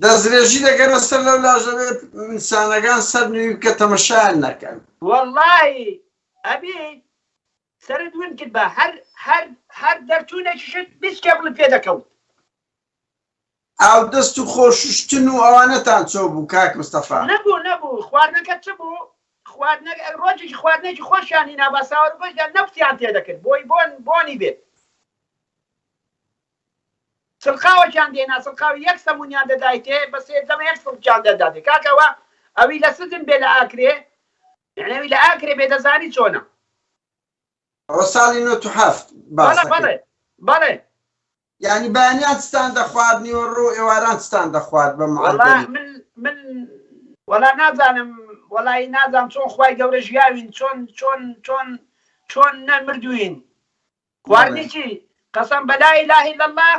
Speaker 2: دەستدرێژی دەگەنە سەر لەو لاژەوێ ئینسانەکان سەر نوێی بکە تەمەشایان نەکەن
Speaker 3: وەڵڵی ئەبی سەرت ون کرد بە هەر دەرچوونێکی شت بیسکە بڵت پێ دەکەوت
Speaker 2: ئاو دەست و خۆششتن و ئەوانەتان چۆ بوو کاک مستەفا
Speaker 3: نەبوو خواردنەکە چ بوو ڕۆژێکی خواردنێکی خۆشیانی ناباساوە بەشدا نەفتیان تێدەکرد بۆنی بێت سڵقاوەکیان دێنا سڵقاوی یەک سەمونیان دەدایتێ بە سێدەمە یەک سڵکیان دەداتێ کاکەوە ئەوی لە سزن بێ لە ئاکرێ یعنی لە ئاکرێ بێ دەزانی چۆنە
Speaker 2: ئەوە ساڵی 97
Speaker 3: بەڵێ
Speaker 2: یعنی بەیانیان چتان دەخواردنیوە ڕۆ ئێواران چتان دەخوارد بە
Speaker 3: من وەڵا نازانم وەڵی نازانم چۆن خوای گەورە ژیاوین چۆن نەمردوین خواردنێکی قەسەم بە لا ئیلاهە ئیلا الله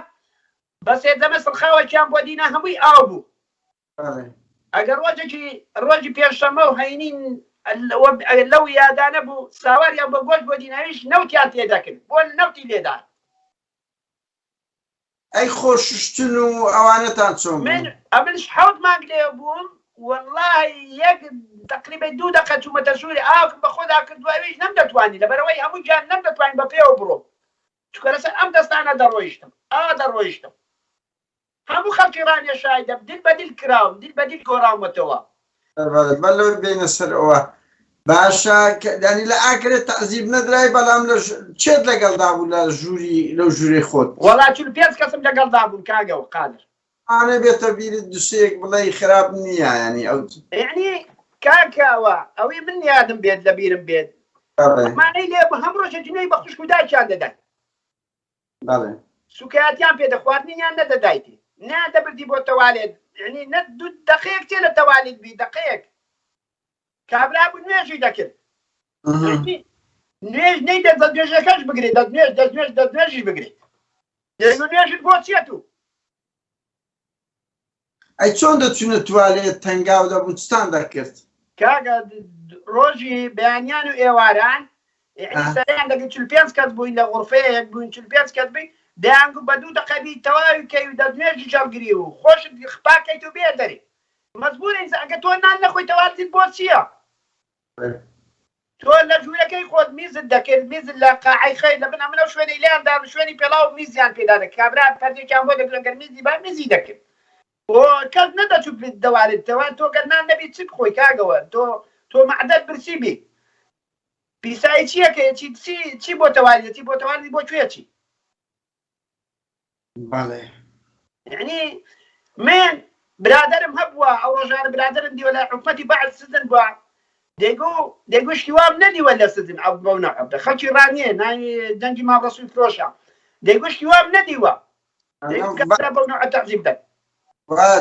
Speaker 3: بە سێدەمە سڵخاوەکیان بۆ دینە هەمووی ئاو بوو ئەگەر ڕۆژی پێشەمە و هەینین لەو یادانە بوو ساواریان بە گۆشت بۆ دیناویش نەوتیان تێدەکرد بۆ نەوتی لێدا
Speaker 2: ئەی خۆششتن و ئەوانەتان چۆن
Speaker 3: ئەمنش 7 مانگ لێ بووم وەڵڵاهی یەک تقریبا 2 دقە چوومەتە ژووری ئاوکم بە خۆدا کردووەویش نەم دەتوانی لەبەرەوەی هەموو جان نەم دەتوانین بە پێوە بڕۆم چونکە لەسەر ئەم دەستانە دەڕۆیشتم هەموو خەڵکی ڕانێشایدەم دل بە دل کراوم دل بە دل گۆڕاومەتەوە
Speaker 2: بەلەوەی بینە سەر ئەوە باشە دانی لە ئاکرێت تەعزیب نەدرای بەڵام لە چێت لەگەڵدا بوو لە لەو ژووری خۆت
Speaker 3: وەڵا 45 کەسم لەگەڵدا بوون کاگەوە قادر
Speaker 2: ئانە بێتە بیرت دوسەیەک بڵێ خراپ نییە ینی ئەو
Speaker 3: یعنی کاکەوە ئەوەی من یادم بێت لە بیرم بێت مانەی لێ هەم ڕۆژە جنەی بە خوشک و دایکیان دەدات سوکایەتیان پێ دەخواردنیان نەدەدایتی نادەبردی بۆ تەوالێت یعنی نە 2 دقەیەک تێ لە تەوالێت بی دقەیەک کابرا بوو نوێژی دەکرد نوێژ نەیدە دەستنوێژەکەش بگرێت دەستنوێژیش بگرێت نوێژت بۆ چێت و
Speaker 2: ئەی چۆن دەچونە توالێت تەنگاو دەبوو چتان دەکرد
Speaker 3: کاگە ڕۆژی بەیانیان و ئێواران سەریان دەگەن 45 کەس بووین لە غورفەیەک بووین 45 کەس بووین دەیانگو بە 2 دقەبی تەواوی کەی و دەستنوێژی جەڵگری و خۆشت خپاکەیت و بێ دەرێ مەجبورین ئەگە تۆ نان نەخۆی تەواوت بۆ چییە؟ تۆ لە ژوورەکەی خۆت میزت دەکرد میزت لە قاعەی خەی لەبن ئەمنە شوێنەی لێیاندا شوێنی پێڵاو میزیان پێدا دەکرد کابرا پەردێکیان بۆ دەگرن گەر میزی با میزی دەکرد کەس نەدەچوو دەوارێتەوە تۆ گەر نان نەبی چ بخۆی کاگەوە تۆ مەعدەت برسی بی پیسایی چیەکە چی بۆ تەواریەتی بۆ تەواری بۆ کوێچی
Speaker 2: بەڵێ
Speaker 3: یعنی من برادرم هەبووە ئەو ڕۆژانە برادرم دیوە لە حکومەتی بەعد سزن بووە دەیگو شتیوام نەدیوە لە سزن ئەو بەو نەعەبدە خەڵکی ڕانیە ناوی دەنگی ماڕەسووی فرۆشە دەیگو شتیوام نەدیوە بەو نەوع تەعزیب دەن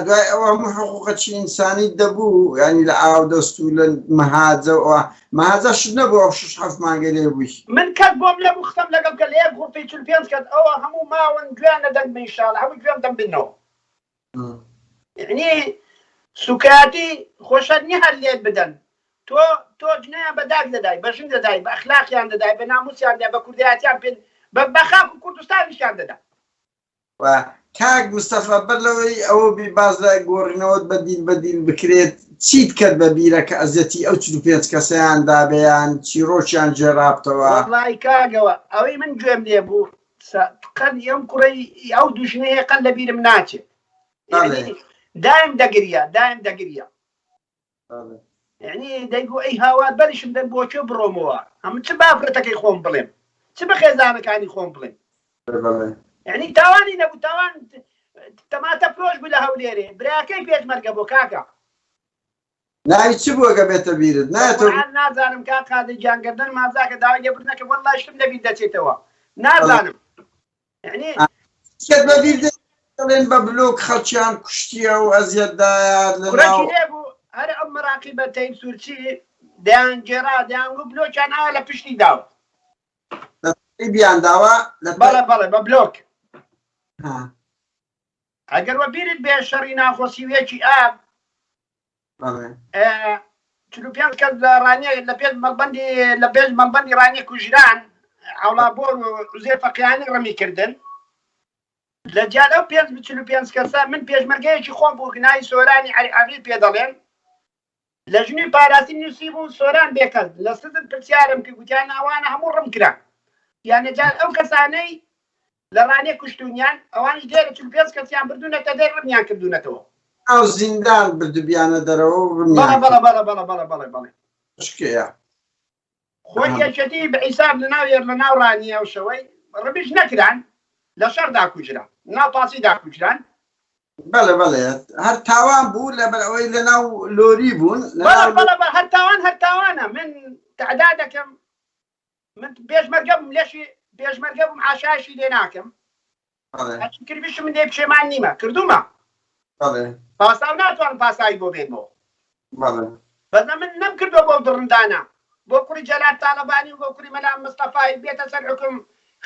Speaker 2: دوای ئەوە هەموو حقوقەتی ئینسانی دەبوو ینی لە ئاو دەست و لە مەهاجەوە مەهاجە شت نەبوو ئەو 6-7 مانگە لێ بووی
Speaker 3: من کەس بۆم لەبوو ختم لەگەڵ کە لە یەک غورفەی 45 کەس ئەوە هەموو ماون گوێنە دەنگ ئینشاڵڵا هەمووی گوێم دەمبنەوە یعنی سوکاتی خۆشەنی هەر لێت بدەن تۆ جنەیان بە داگ دەدای بە ژن دەدای بە ئەخلاقیان دەدای بە ناموسیان دەدای بە کوردایەتیان پێ بە خاک و کوردستانیشیان دەدا
Speaker 2: کاک مستەفا بەر لەوەی ئەوە بی باز لە گۆڕینەوەت بەدیل بکرێت چیت کرد بە بیرە کە ئەزەتی ئەو 45 کەسەیان دابیان چیرۆکیان جێرابتەوە
Speaker 3: وەڵای کاگەوە ئەوەی من گوێم لێ بوو قەت ئەم کوڕەی ئەو دوژنەیە قەت لە بیرم ناچێت دایم دەگریە یعنی دەیگو ئەی هاوار بەریشم دەن بۆ کوێ بڕۆمەوە ئەم چ بافرەتەکەی خۆم بڵێم چ بە خێزانەکانی خۆم بڵێم یعنی تاوانی نەبوو تاوان تەماتە فرۆش بوو لە هەولێرێ براکەی پێشمەرگە بۆ کاکە
Speaker 2: ناوی چ بووە گە بێتە بیرت
Speaker 3: نازانم کا قادە گیانگەردن مازاکە داوای لێبردنەکە وەڵڵای شتم لەبیر دەچێتەوە نازانم یعنی
Speaker 2: بە بیر دەڵێن بە بلۆک خەڵکیان کوشتیە و ئەزیەتدایە
Speaker 3: کوڕێکی لێبوو هەر ئەم مەراقی بە تەیب سوورچی دەیان گێڕا دەیانگو بلۆکیان ئاوا لە پشتی داوە
Speaker 2: بیان داوە
Speaker 3: بەڵێ بە بلۆک ئەگەر وە بیرت بێ شەڕی ناخۆسیوێکی ئاب 45 کەس لە ڕانیە لە پێش مەڵبەندی ڕانیە کوژران عەوڵابۆر و عوزێر فەقیانی ڕەمی کردن لە جیان ئەو 45 کەسە من پێشمەرگەیەکی خۆم بوو ناوی سۆرانی عەلی پێ دەڵێن لە ژنووی پاراسی نووسی بوو سۆران بێکەس لە سزن پرسیارم کرد گوتیان ئەوانە هەموو ڕم کرا یانە جان ئەو کەسانەی لە ڕانێ کوشتونیان ئەوانش دێرە 45 کەسیان بردوونەتە دەر ڕمیان کردوونەتەوە
Speaker 2: ئەو زیندان بردوبیانە دەرەوە
Speaker 3: بەڵێ
Speaker 2: شکەیە
Speaker 3: خۆی یەکەتی بە حیساب لە ناو ڕانیە و شەوەی ڕبیش نەکران لە شەردا کوژران ناو پاسیدا کوژران
Speaker 2: بەڵێ هەر تاوان بوو لەبەر ئەوەی لە ناو لۆری بوون
Speaker 3: هەر تاوانە من تعدا دەکەم من پێشمەرگە بووم لێشی پێشمەرگە بووم عاشایشی لێ ناکەم کردیشم من لێ پشێمان نیمە کردومە پاساو ناتوانم پاسایی بۆ بێتەوە بەزە من نەمکردووە بۆ دڕندانە بۆ کوڕی جەلال تاڵەبانی و بۆ کوڕی مەلام مستەفای بێتە سەر حکم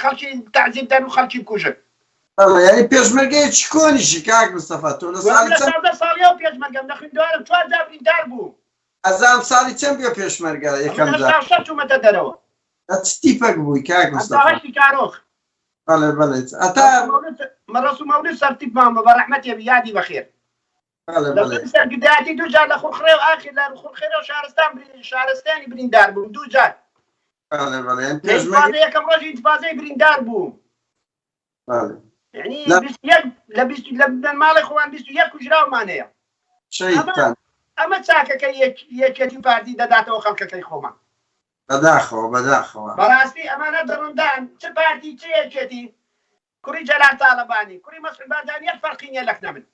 Speaker 3: خەڵکی تەعزیب دەن و خەڵکی بکوژن
Speaker 2: یعنی پێشمەرگەیەکی کۆنیشی کاک مستەفا تۆ لە
Speaker 3: ساڵی و پێشمەرگەم لە خوێندوارم 4 جار بریندار بوو
Speaker 2: ئەزانم ساڵی چەند بێ پێشمەرگە یەکەم جار
Speaker 3: چوومەتە دەرەوە
Speaker 2: چ تیپەک بووی کاک مستەفا
Speaker 3: کارۆخ
Speaker 2: بەڵێ ئەتا
Speaker 3: مەڕەسوو مەولود سەرتیپمان بە ڕەحمەتی یادی بەخێر سەرگدایەتی 2 جار لە خوڕخرێ و ئاخر لە خوڕخێرە و شارستانی بریندار بووم 2 جار یەکەم ڕۆژی ئینتیفاضەی بریندار بووم یعنی لە ماڵی خۆوان 21 کوژراومان هەیە ئەمە چاکەکە یەکێتی پارتی دەداتەوە خەڵکەکەی خۆمان
Speaker 2: بەداخەوە
Speaker 3: بەڕاستی ئەمانە دەڕوندان چ پارتی چ یەکێتی کوڕی جەلال تاڵەبانی کوڕی مەسعود بادانی یەک فەرقی نییە لەخنە من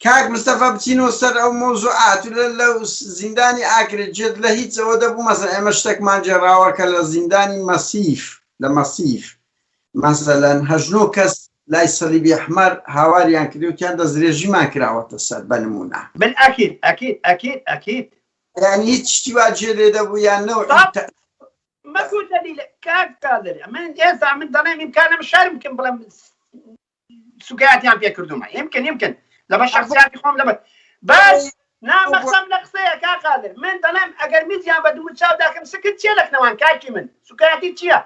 Speaker 2: کاک مستەفا بچینەوە سەر ئەو مۆزوعات و لەو زیندانی ئاگرێت جێت لە هیچەوە دەبوو مەسەڵەن ئێمە شتێکمان جێڕاوە کە لە زیندانی مەسیف مەسەڵەن 19 کەس لای سەلیبی ئەحمەر هاواریان کردوتیان دەستدرێژیمان کراوەتە سەر بە نمونە
Speaker 3: من ئەکید
Speaker 2: یعنی هیچ شتی وا جێ لێ دەبوو یان نەوە
Speaker 3: مەکو دەلیل کاک قادر من ئێستا من دەڵێم ئیمکانم شارم بکەم بڵێم سوکایەتیان پێ کردومە يمكن لەبە شخصیاتی خۆم لەبەر بەس نامەقسەم لە قسەیە کاک قادر من دەڵێم ئەگەر میزیان بە دوو چاو داکەم سکت چیە لەکنەوان کاکی من سوکایەتی چییە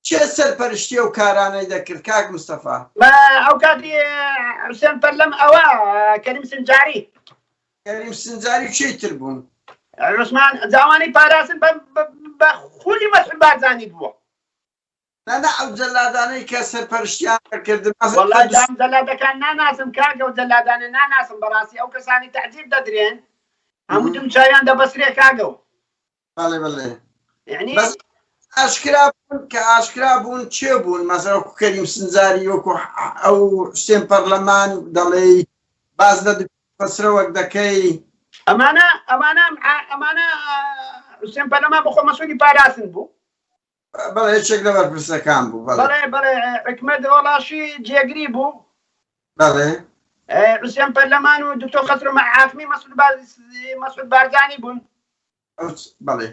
Speaker 2: چێ سەرپەرشتیە و کارانەی دەکرد کاک مستەفا
Speaker 3: ئەو کاتی حوسێن پەرلەم ئەوە کەریم سنجاری
Speaker 2: کەریم سنجاری چیتر بوون
Speaker 3: عوسمان جاوانی پاراستن بە خولی مەسعود بارزانی بووە
Speaker 2: نانا ئەو جەلادانەی کە سەرپەرشتیان کردن
Speaker 3: وەڵای دام جەلادەکان ناناسم کاکە و جەلادانە ناناسم بەڕاستی ئەو کەسانی تەعجیب دەدرێن هەموو دم چاویان دەبەسرێ کاگەوە
Speaker 2: بەڵێ بەڵێ
Speaker 3: یعنی
Speaker 2: ئاشکرا بوون کە ئاشکرا بوون چێ بوون مەسەڵ وەکو کەریم سنجاری وەکو ئەو حوسێن پەرلەمان دەڵێ باز دەسرەوەک دەکەی
Speaker 3: ئەمانە حوسێن پەرلەمان بەخۆ مەسئولی پاراستن بوو
Speaker 2: بەڵێ هیچێک لە بەرپرسەکان بوو
Speaker 3: بەڵێ حکمەت وەڵاشی جێگری بوو
Speaker 2: بەڵێ
Speaker 3: حوسێن پەرلەمان و دکتۆر خەسرۆ مەعافمی مەسعود بارزانی بوون
Speaker 2: بەڵێ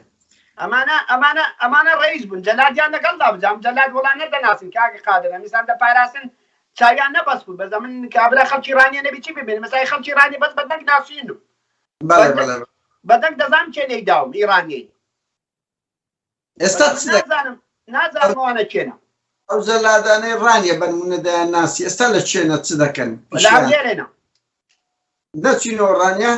Speaker 3: ئەمانە ڕئیس بوون جەلادیان لەگەڵدا بجام جەلاد وەڵان نەدەناسن کاکی قادر ئەمیسان دەپاراستن چاویان نەبەست بوو بەزە من کابرا خەڵکی ڕانیە نەبی چی ببین مەسای خەڵکی ڕانی بەس بەدەنگ ناسین و بەدەنگ دەزانم چێ لێیداوم ئیرانیەی
Speaker 2: ئێستا
Speaker 3: نازانمەوانە چێنە
Speaker 2: ئەو جەلادانەی ڕانیە بەنمونەدایان ناسی ئێستا لە چێنە چ دەکەن
Speaker 3: لێرێنە
Speaker 2: دەچینەوە ڕانیە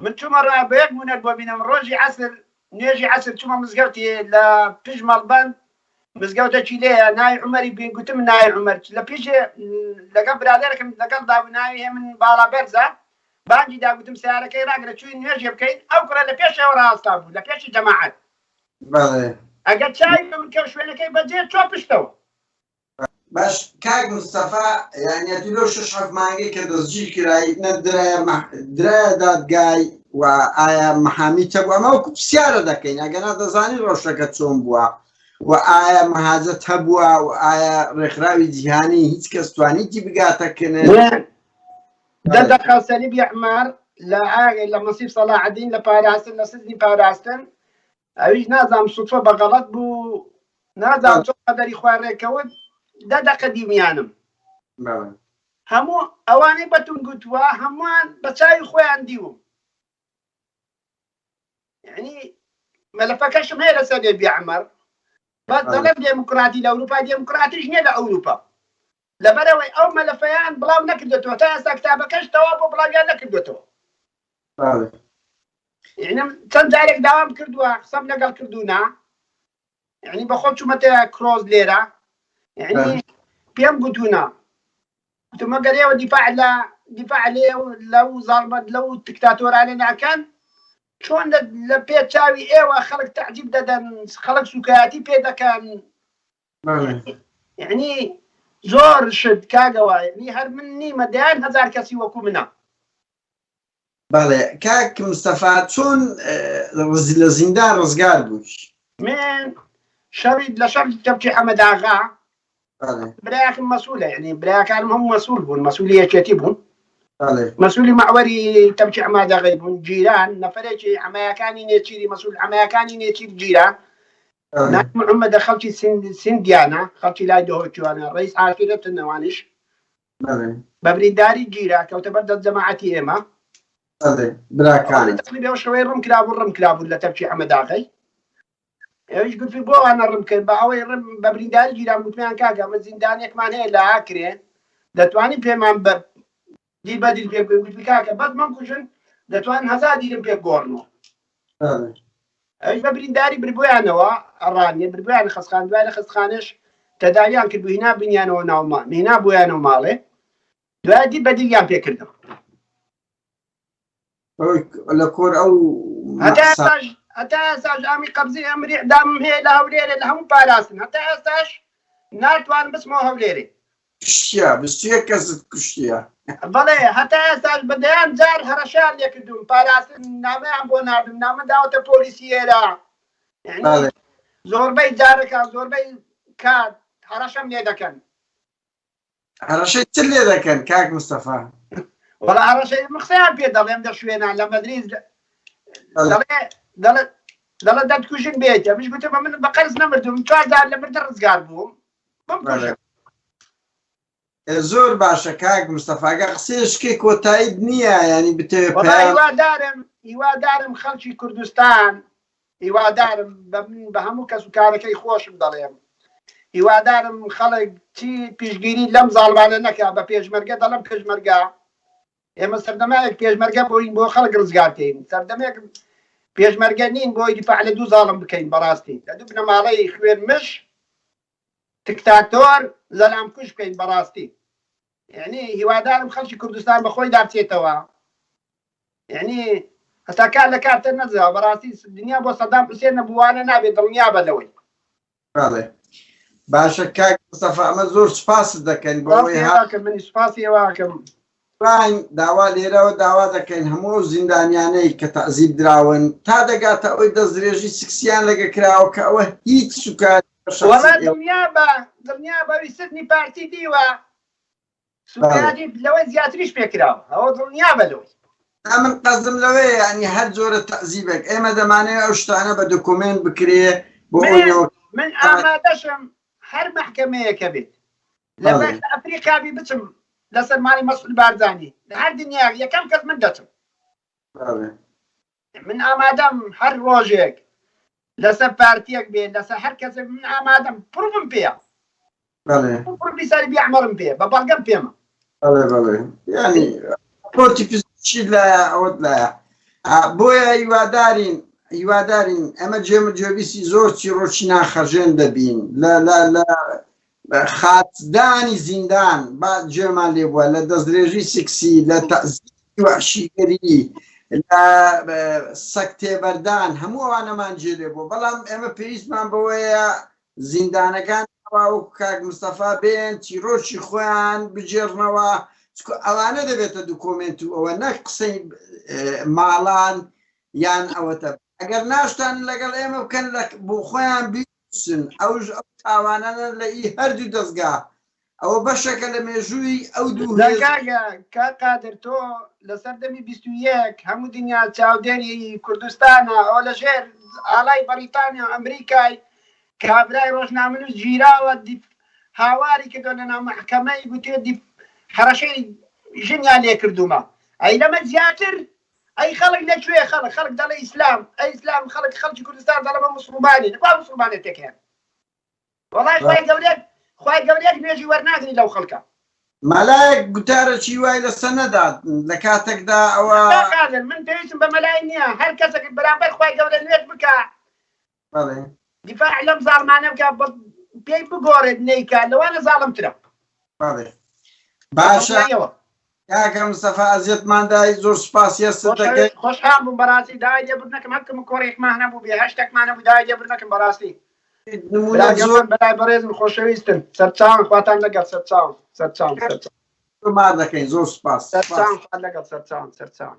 Speaker 3: من چوومە ڕابێک مونەت بۆ بینم ڕۆژی عەسر نوێژی عەسر چوومە مزگەوتی لە پێش مەڵبەند مزگەوتێکی لێیە ناوی عومەری بێ گوتم ناوی عومەر لە پێشێ لەگەڵ برادەرێکم لەگەڵ دابوو ناوی هێ من باڵا بەرزە بانگی داگوتم سیارەکەی ڕاگرە چووی نوێژێ بکەین ئەو کوڕە لە پێشەوە ڕاستا بوو لە پێشی جەماعەت ئەگەر چاوی من کەو شوێنەکەی بەجێ چۆ پشتەوە
Speaker 2: باش کاک مستەفا یانیەتی لەو 6 مانگەی کە دەستگیر کرایی درایە دادگای و ئایا مەحامیتە بوو ئەمە وەکو پرسیارە دەکەین ئەگەنا دەزانی ڕۆژەکە چۆن بووە و ئایا مەهاجەت هەبووە و ئایا ڕێکخراوی جیهانی هیچ کەس توانیتی بگاتەکردن
Speaker 3: دەدەقا سەلیبی عومەر لە مەسیب سەلاحەدین لە پاراستن لە سزنی پاراستن ئەویش نازانم سوتفە بەغەڵەت بوو نازانم چۆن قەدەری خوای ڕێکەوت دەدەقە دیمیانم هەموو ئەوانەی بەتون گوتووە هەمووان بە چاوی خۆیان دیوم یعنی مەلەفەکەشم هەیە لەسەر سەلیبی عومەر بەس دەڵێم دێموکراتی لە ئەوروپا دێموکراتیش نییە لە ئەوروپا لەبەرەوەی ئەو مەلەفەیان بڵاو نەکردێتەوە تا ئێستا کتابەکەش تەوا بۆ بڵاویان نەکردێتەوە یعنی چەند جارێک داوام کردووە قسەم لەگەڵ کردوونا یعنی بەخۆ چوومەتە کرۆز لێرە یعنی پێم گوتوونا گوتم ئەگەر ئێوە دیفاع لەو زاڵمەت لەو تکتاتۆرانە ناکەن چۆن لە پێ چاوی ئێوە خەڵک تەعجیب دەدەن خەڵک سوکایەتی پێ دەکەن یعنی زۆر شت کاگەوە یعنی هەر من نیمە دەیان 1000 کەسی وەکو منە
Speaker 2: بەڵێ کاک مستەفا چۆن لە زیندان ڕزگار بووش
Speaker 3: من شەوی لە شەڕ تەبکی حەمەداغا برایەکم مەسئولە یعنی برایەکانم هەموو مەسئول بوون مەسئولی یەکێتی بوون مەسئولی مەعوەری تەبکی حەمەداغای بوون جیران نەفەرێکی حەمایەکانی نێچیری مەسئول حەمایەکانی نێچیر جیران ناوی محەممەدە خەڵکی سندیانە خەڵکی لای دۆهۆکیوانە ڕئیس عاقیلەتن نەوانیش بە برینداری گیرا کەوتە بەردە جەماعەتی ئێمە براکان شوەی ڕم کرابوو لە تەبکی حەمەداغای ئەویش گوتی بۆ ئەوانە ڕم کرد بە ئەوەی ڕم بە برینداری گیران گوتمیان کاکە ئەمە زیندانێکمان هەیە لە ئاکرێ دەتوانین پێمان بە دیل بە دیل پێ بکەین گوتی کاکە بەس من کوژن دەتوانین 1000 دیلم پێ بگۆڕنەوە ئەویش بە برینداری بربوویانەوە ئەڕانیە بربوویان خەستخان دوای لە خەستخانەش تەداویان کرد هینا بینیانەوە ناوما هینا بۆیانەوە ماڵێ دوای دیل بە دیلیان پێ کردم
Speaker 2: لە کۆر ئەو
Speaker 3: هەتا ئێستاش ئامی قەبزی ئەمری ئەعدامم هەیە لە هەولێرە لە هەموو پاراستن هەتا ئێستاش ناتوانم بچمەوە هەولێرێ
Speaker 2: کوشتیە 21 کەست کوشتیە
Speaker 3: بەڵێ هەتا ئێستاش بەدەیان جار هەرەشیان لێ کردوم پاراستن نامەیان بۆ ناردم نامە داوەتە پۆلیسی ئێرە یعنی زۆربەی جارەکە زۆربەی کات هەرەشەم لێ دەکەن
Speaker 2: هەرەشەی چ لێ دەکەن کاک مستەفا
Speaker 3: وەڵا هەرەشەی قسەیان پێ دەڵێم دە شوێنان لە مەدریس دەڵێ دەڵە دەتکوژن بێتە مش گوتم من بە قەرز نەمردوم 4 جار لە مردە ڕزگار بووم بمکوژم.
Speaker 2: زۆر باشە کاک مستەفاگە قسێشکی کۆتایید نییە ینی بتێ
Speaker 3: هیوادارم خەڵکی کوردستان هیوادارم بە هەموو کەس و کارەکەی خۆشم دەڵێم هیوادارم خەڵک چی پیشگیری لەم زاڵمانە نەکا بە پێشمەرگە دەڵم پێشمەرگە ئێمە سەردەمایەک پێشمەرگە بۆ خەڵک ڕزگارکەین سەردەمێک پێشمەرگە نین بۆی دیفاع لە دوو زاڵم بکەین بەڕاستی لە دوو بنەماڵەی خوێن مش تکتاتۆر زەلام کوش بکەین بەڕاستی یعنی هیوادارم خەڵکی کوردستان بەخۆی دابچێتەوە یعنی هەتا کار لە کارتە نەجا بەڕاستی دنیا بۆ سەدام حوسێن نەبووانە نابێت دڵنیا بە لەوەی.
Speaker 2: باشە کاک مستەفا ئەمە زۆر سوپاست دەکەین بۆەوەی
Speaker 3: منی سوپاسی ئێواکەم
Speaker 2: داوا لێرەوە داوا دەکەین هەموو زیندانیانەی کە تەعزیب دراون تا دەگاتە ئەوەی دەستدرێژی سکسیان لەگە کراوە کە ئەوە هیچ سوکاری
Speaker 3: دڵنیا بەوی سردنی پارتی دیوە سوکاری لەوەی زیاتریش پێکراوە ئەوە دڵنیا بە لەوەی
Speaker 2: من قەزم لەوەیە ینی هەر جۆرە تەعزیبێک ئێمە دەمانەوێت ئەو شتانە بە دۆکومنت بکرێ بۆ
Speaker 3: من ئامادەشم هەر مەحکەمەیەکە بێت لەبەر ئەفریقابی بچم لەسەر ماڵی مەسعود بارزانی لە هەر دنیا یەکەم کەس من دەچم من ئامادەم هەر ڕۆژێک لەسەر پارتیەک بێت لەسەر هەر کەسێک من ئامادەم پڕبم پێە پڕبی سەری بیعمەرم پێ بە بەڵگەم پێمە
Speaker 2: ینی پۆتی پزیشکی لایە ئەوت لایە بۆیە هیوادارین ئەمە جێبیستی زۆر چیرۆکی ناخەژێن دەبین لە خاتدانی زیندان با جێمان لێ بووە لە دەستدرێژی سکسی لە تەعزیری وەحشیگەری لە سەگتێبەردان هەموو ئەوانەمان جێ لێ بوو بەڵام ئێمە پێویستمان بەوەیە زیندانەکان وەکو کاک مستەفا بێن چیرۆکی خۆیان بجێڕنەوە ئەوانە دەبێتە دوکۆمنت و ئەوە نەک قسەی ماڵان یان ئەوەتە ئەگەر ناشتان لەگەڵ ئێمە بکەن بۆ خۆیان بیسن ئەو تاوانانە لە هەردوو دەستگا ئەوە بەشەکە لە مێژووی ئەو دوو
Speaker 3: قادر تۆ لە سەردەمی 21 هەموو دنیا چاودێری کوردستانە ئەو لە ژێر ئالای بەریتانیا ئەمریکای کابرای ڕۆژنامەنووس گیراوە هاواری کردو لە ناو مەحکەمەی گوتێ هەڕەشەی ژنیان لێ کردومە ئەی لەمە زیاتر ئەی خەڵک لەکوێ خەڵک دەڵێ ئیسلام ئەی ئیسلام خەڵکی کوردستان دەڵێمە موسڵمانی نەبا موسڵمانێتێکیان وەڵای خوای گەورەیەک نوێژی وەرناگری لەو خەڵکە
Speaker 2: مەلایەک گوتارەکی وای لەسەر نەدات لە کاتێکدا ئەوە
Speaker 3: من پێویستم بە مەلای نییە هەر کەسێک بەرامبەر خوای گەورە نوێژ بکە دیفاع لەم زاڵمانە بکە پێی بگۆڕێت نەیکا لەوانە زاڵمترە
Speaker 2: باشە کاکە مستەفا ئەزیەتماندای زۆر سوپاس هێستت دەکەین
Speaker 3: خۆشحاڵ بووم بەڕاستی داوای لێبوردنەکەم هەکەم کۆڕێکمان نەبوو بێ هەشتێکمان نەبوو داوای لێبوردنەکەم بەڕاستی بەلای بەڕێزم خۆشەویستن سەرچاوم خواتان لەگەڵ سەرچاوم
Speaker 2: مار دەکەین زۆر سوپاس
Speaker 3: سەرچاوم لەگەڵ سەرچاوم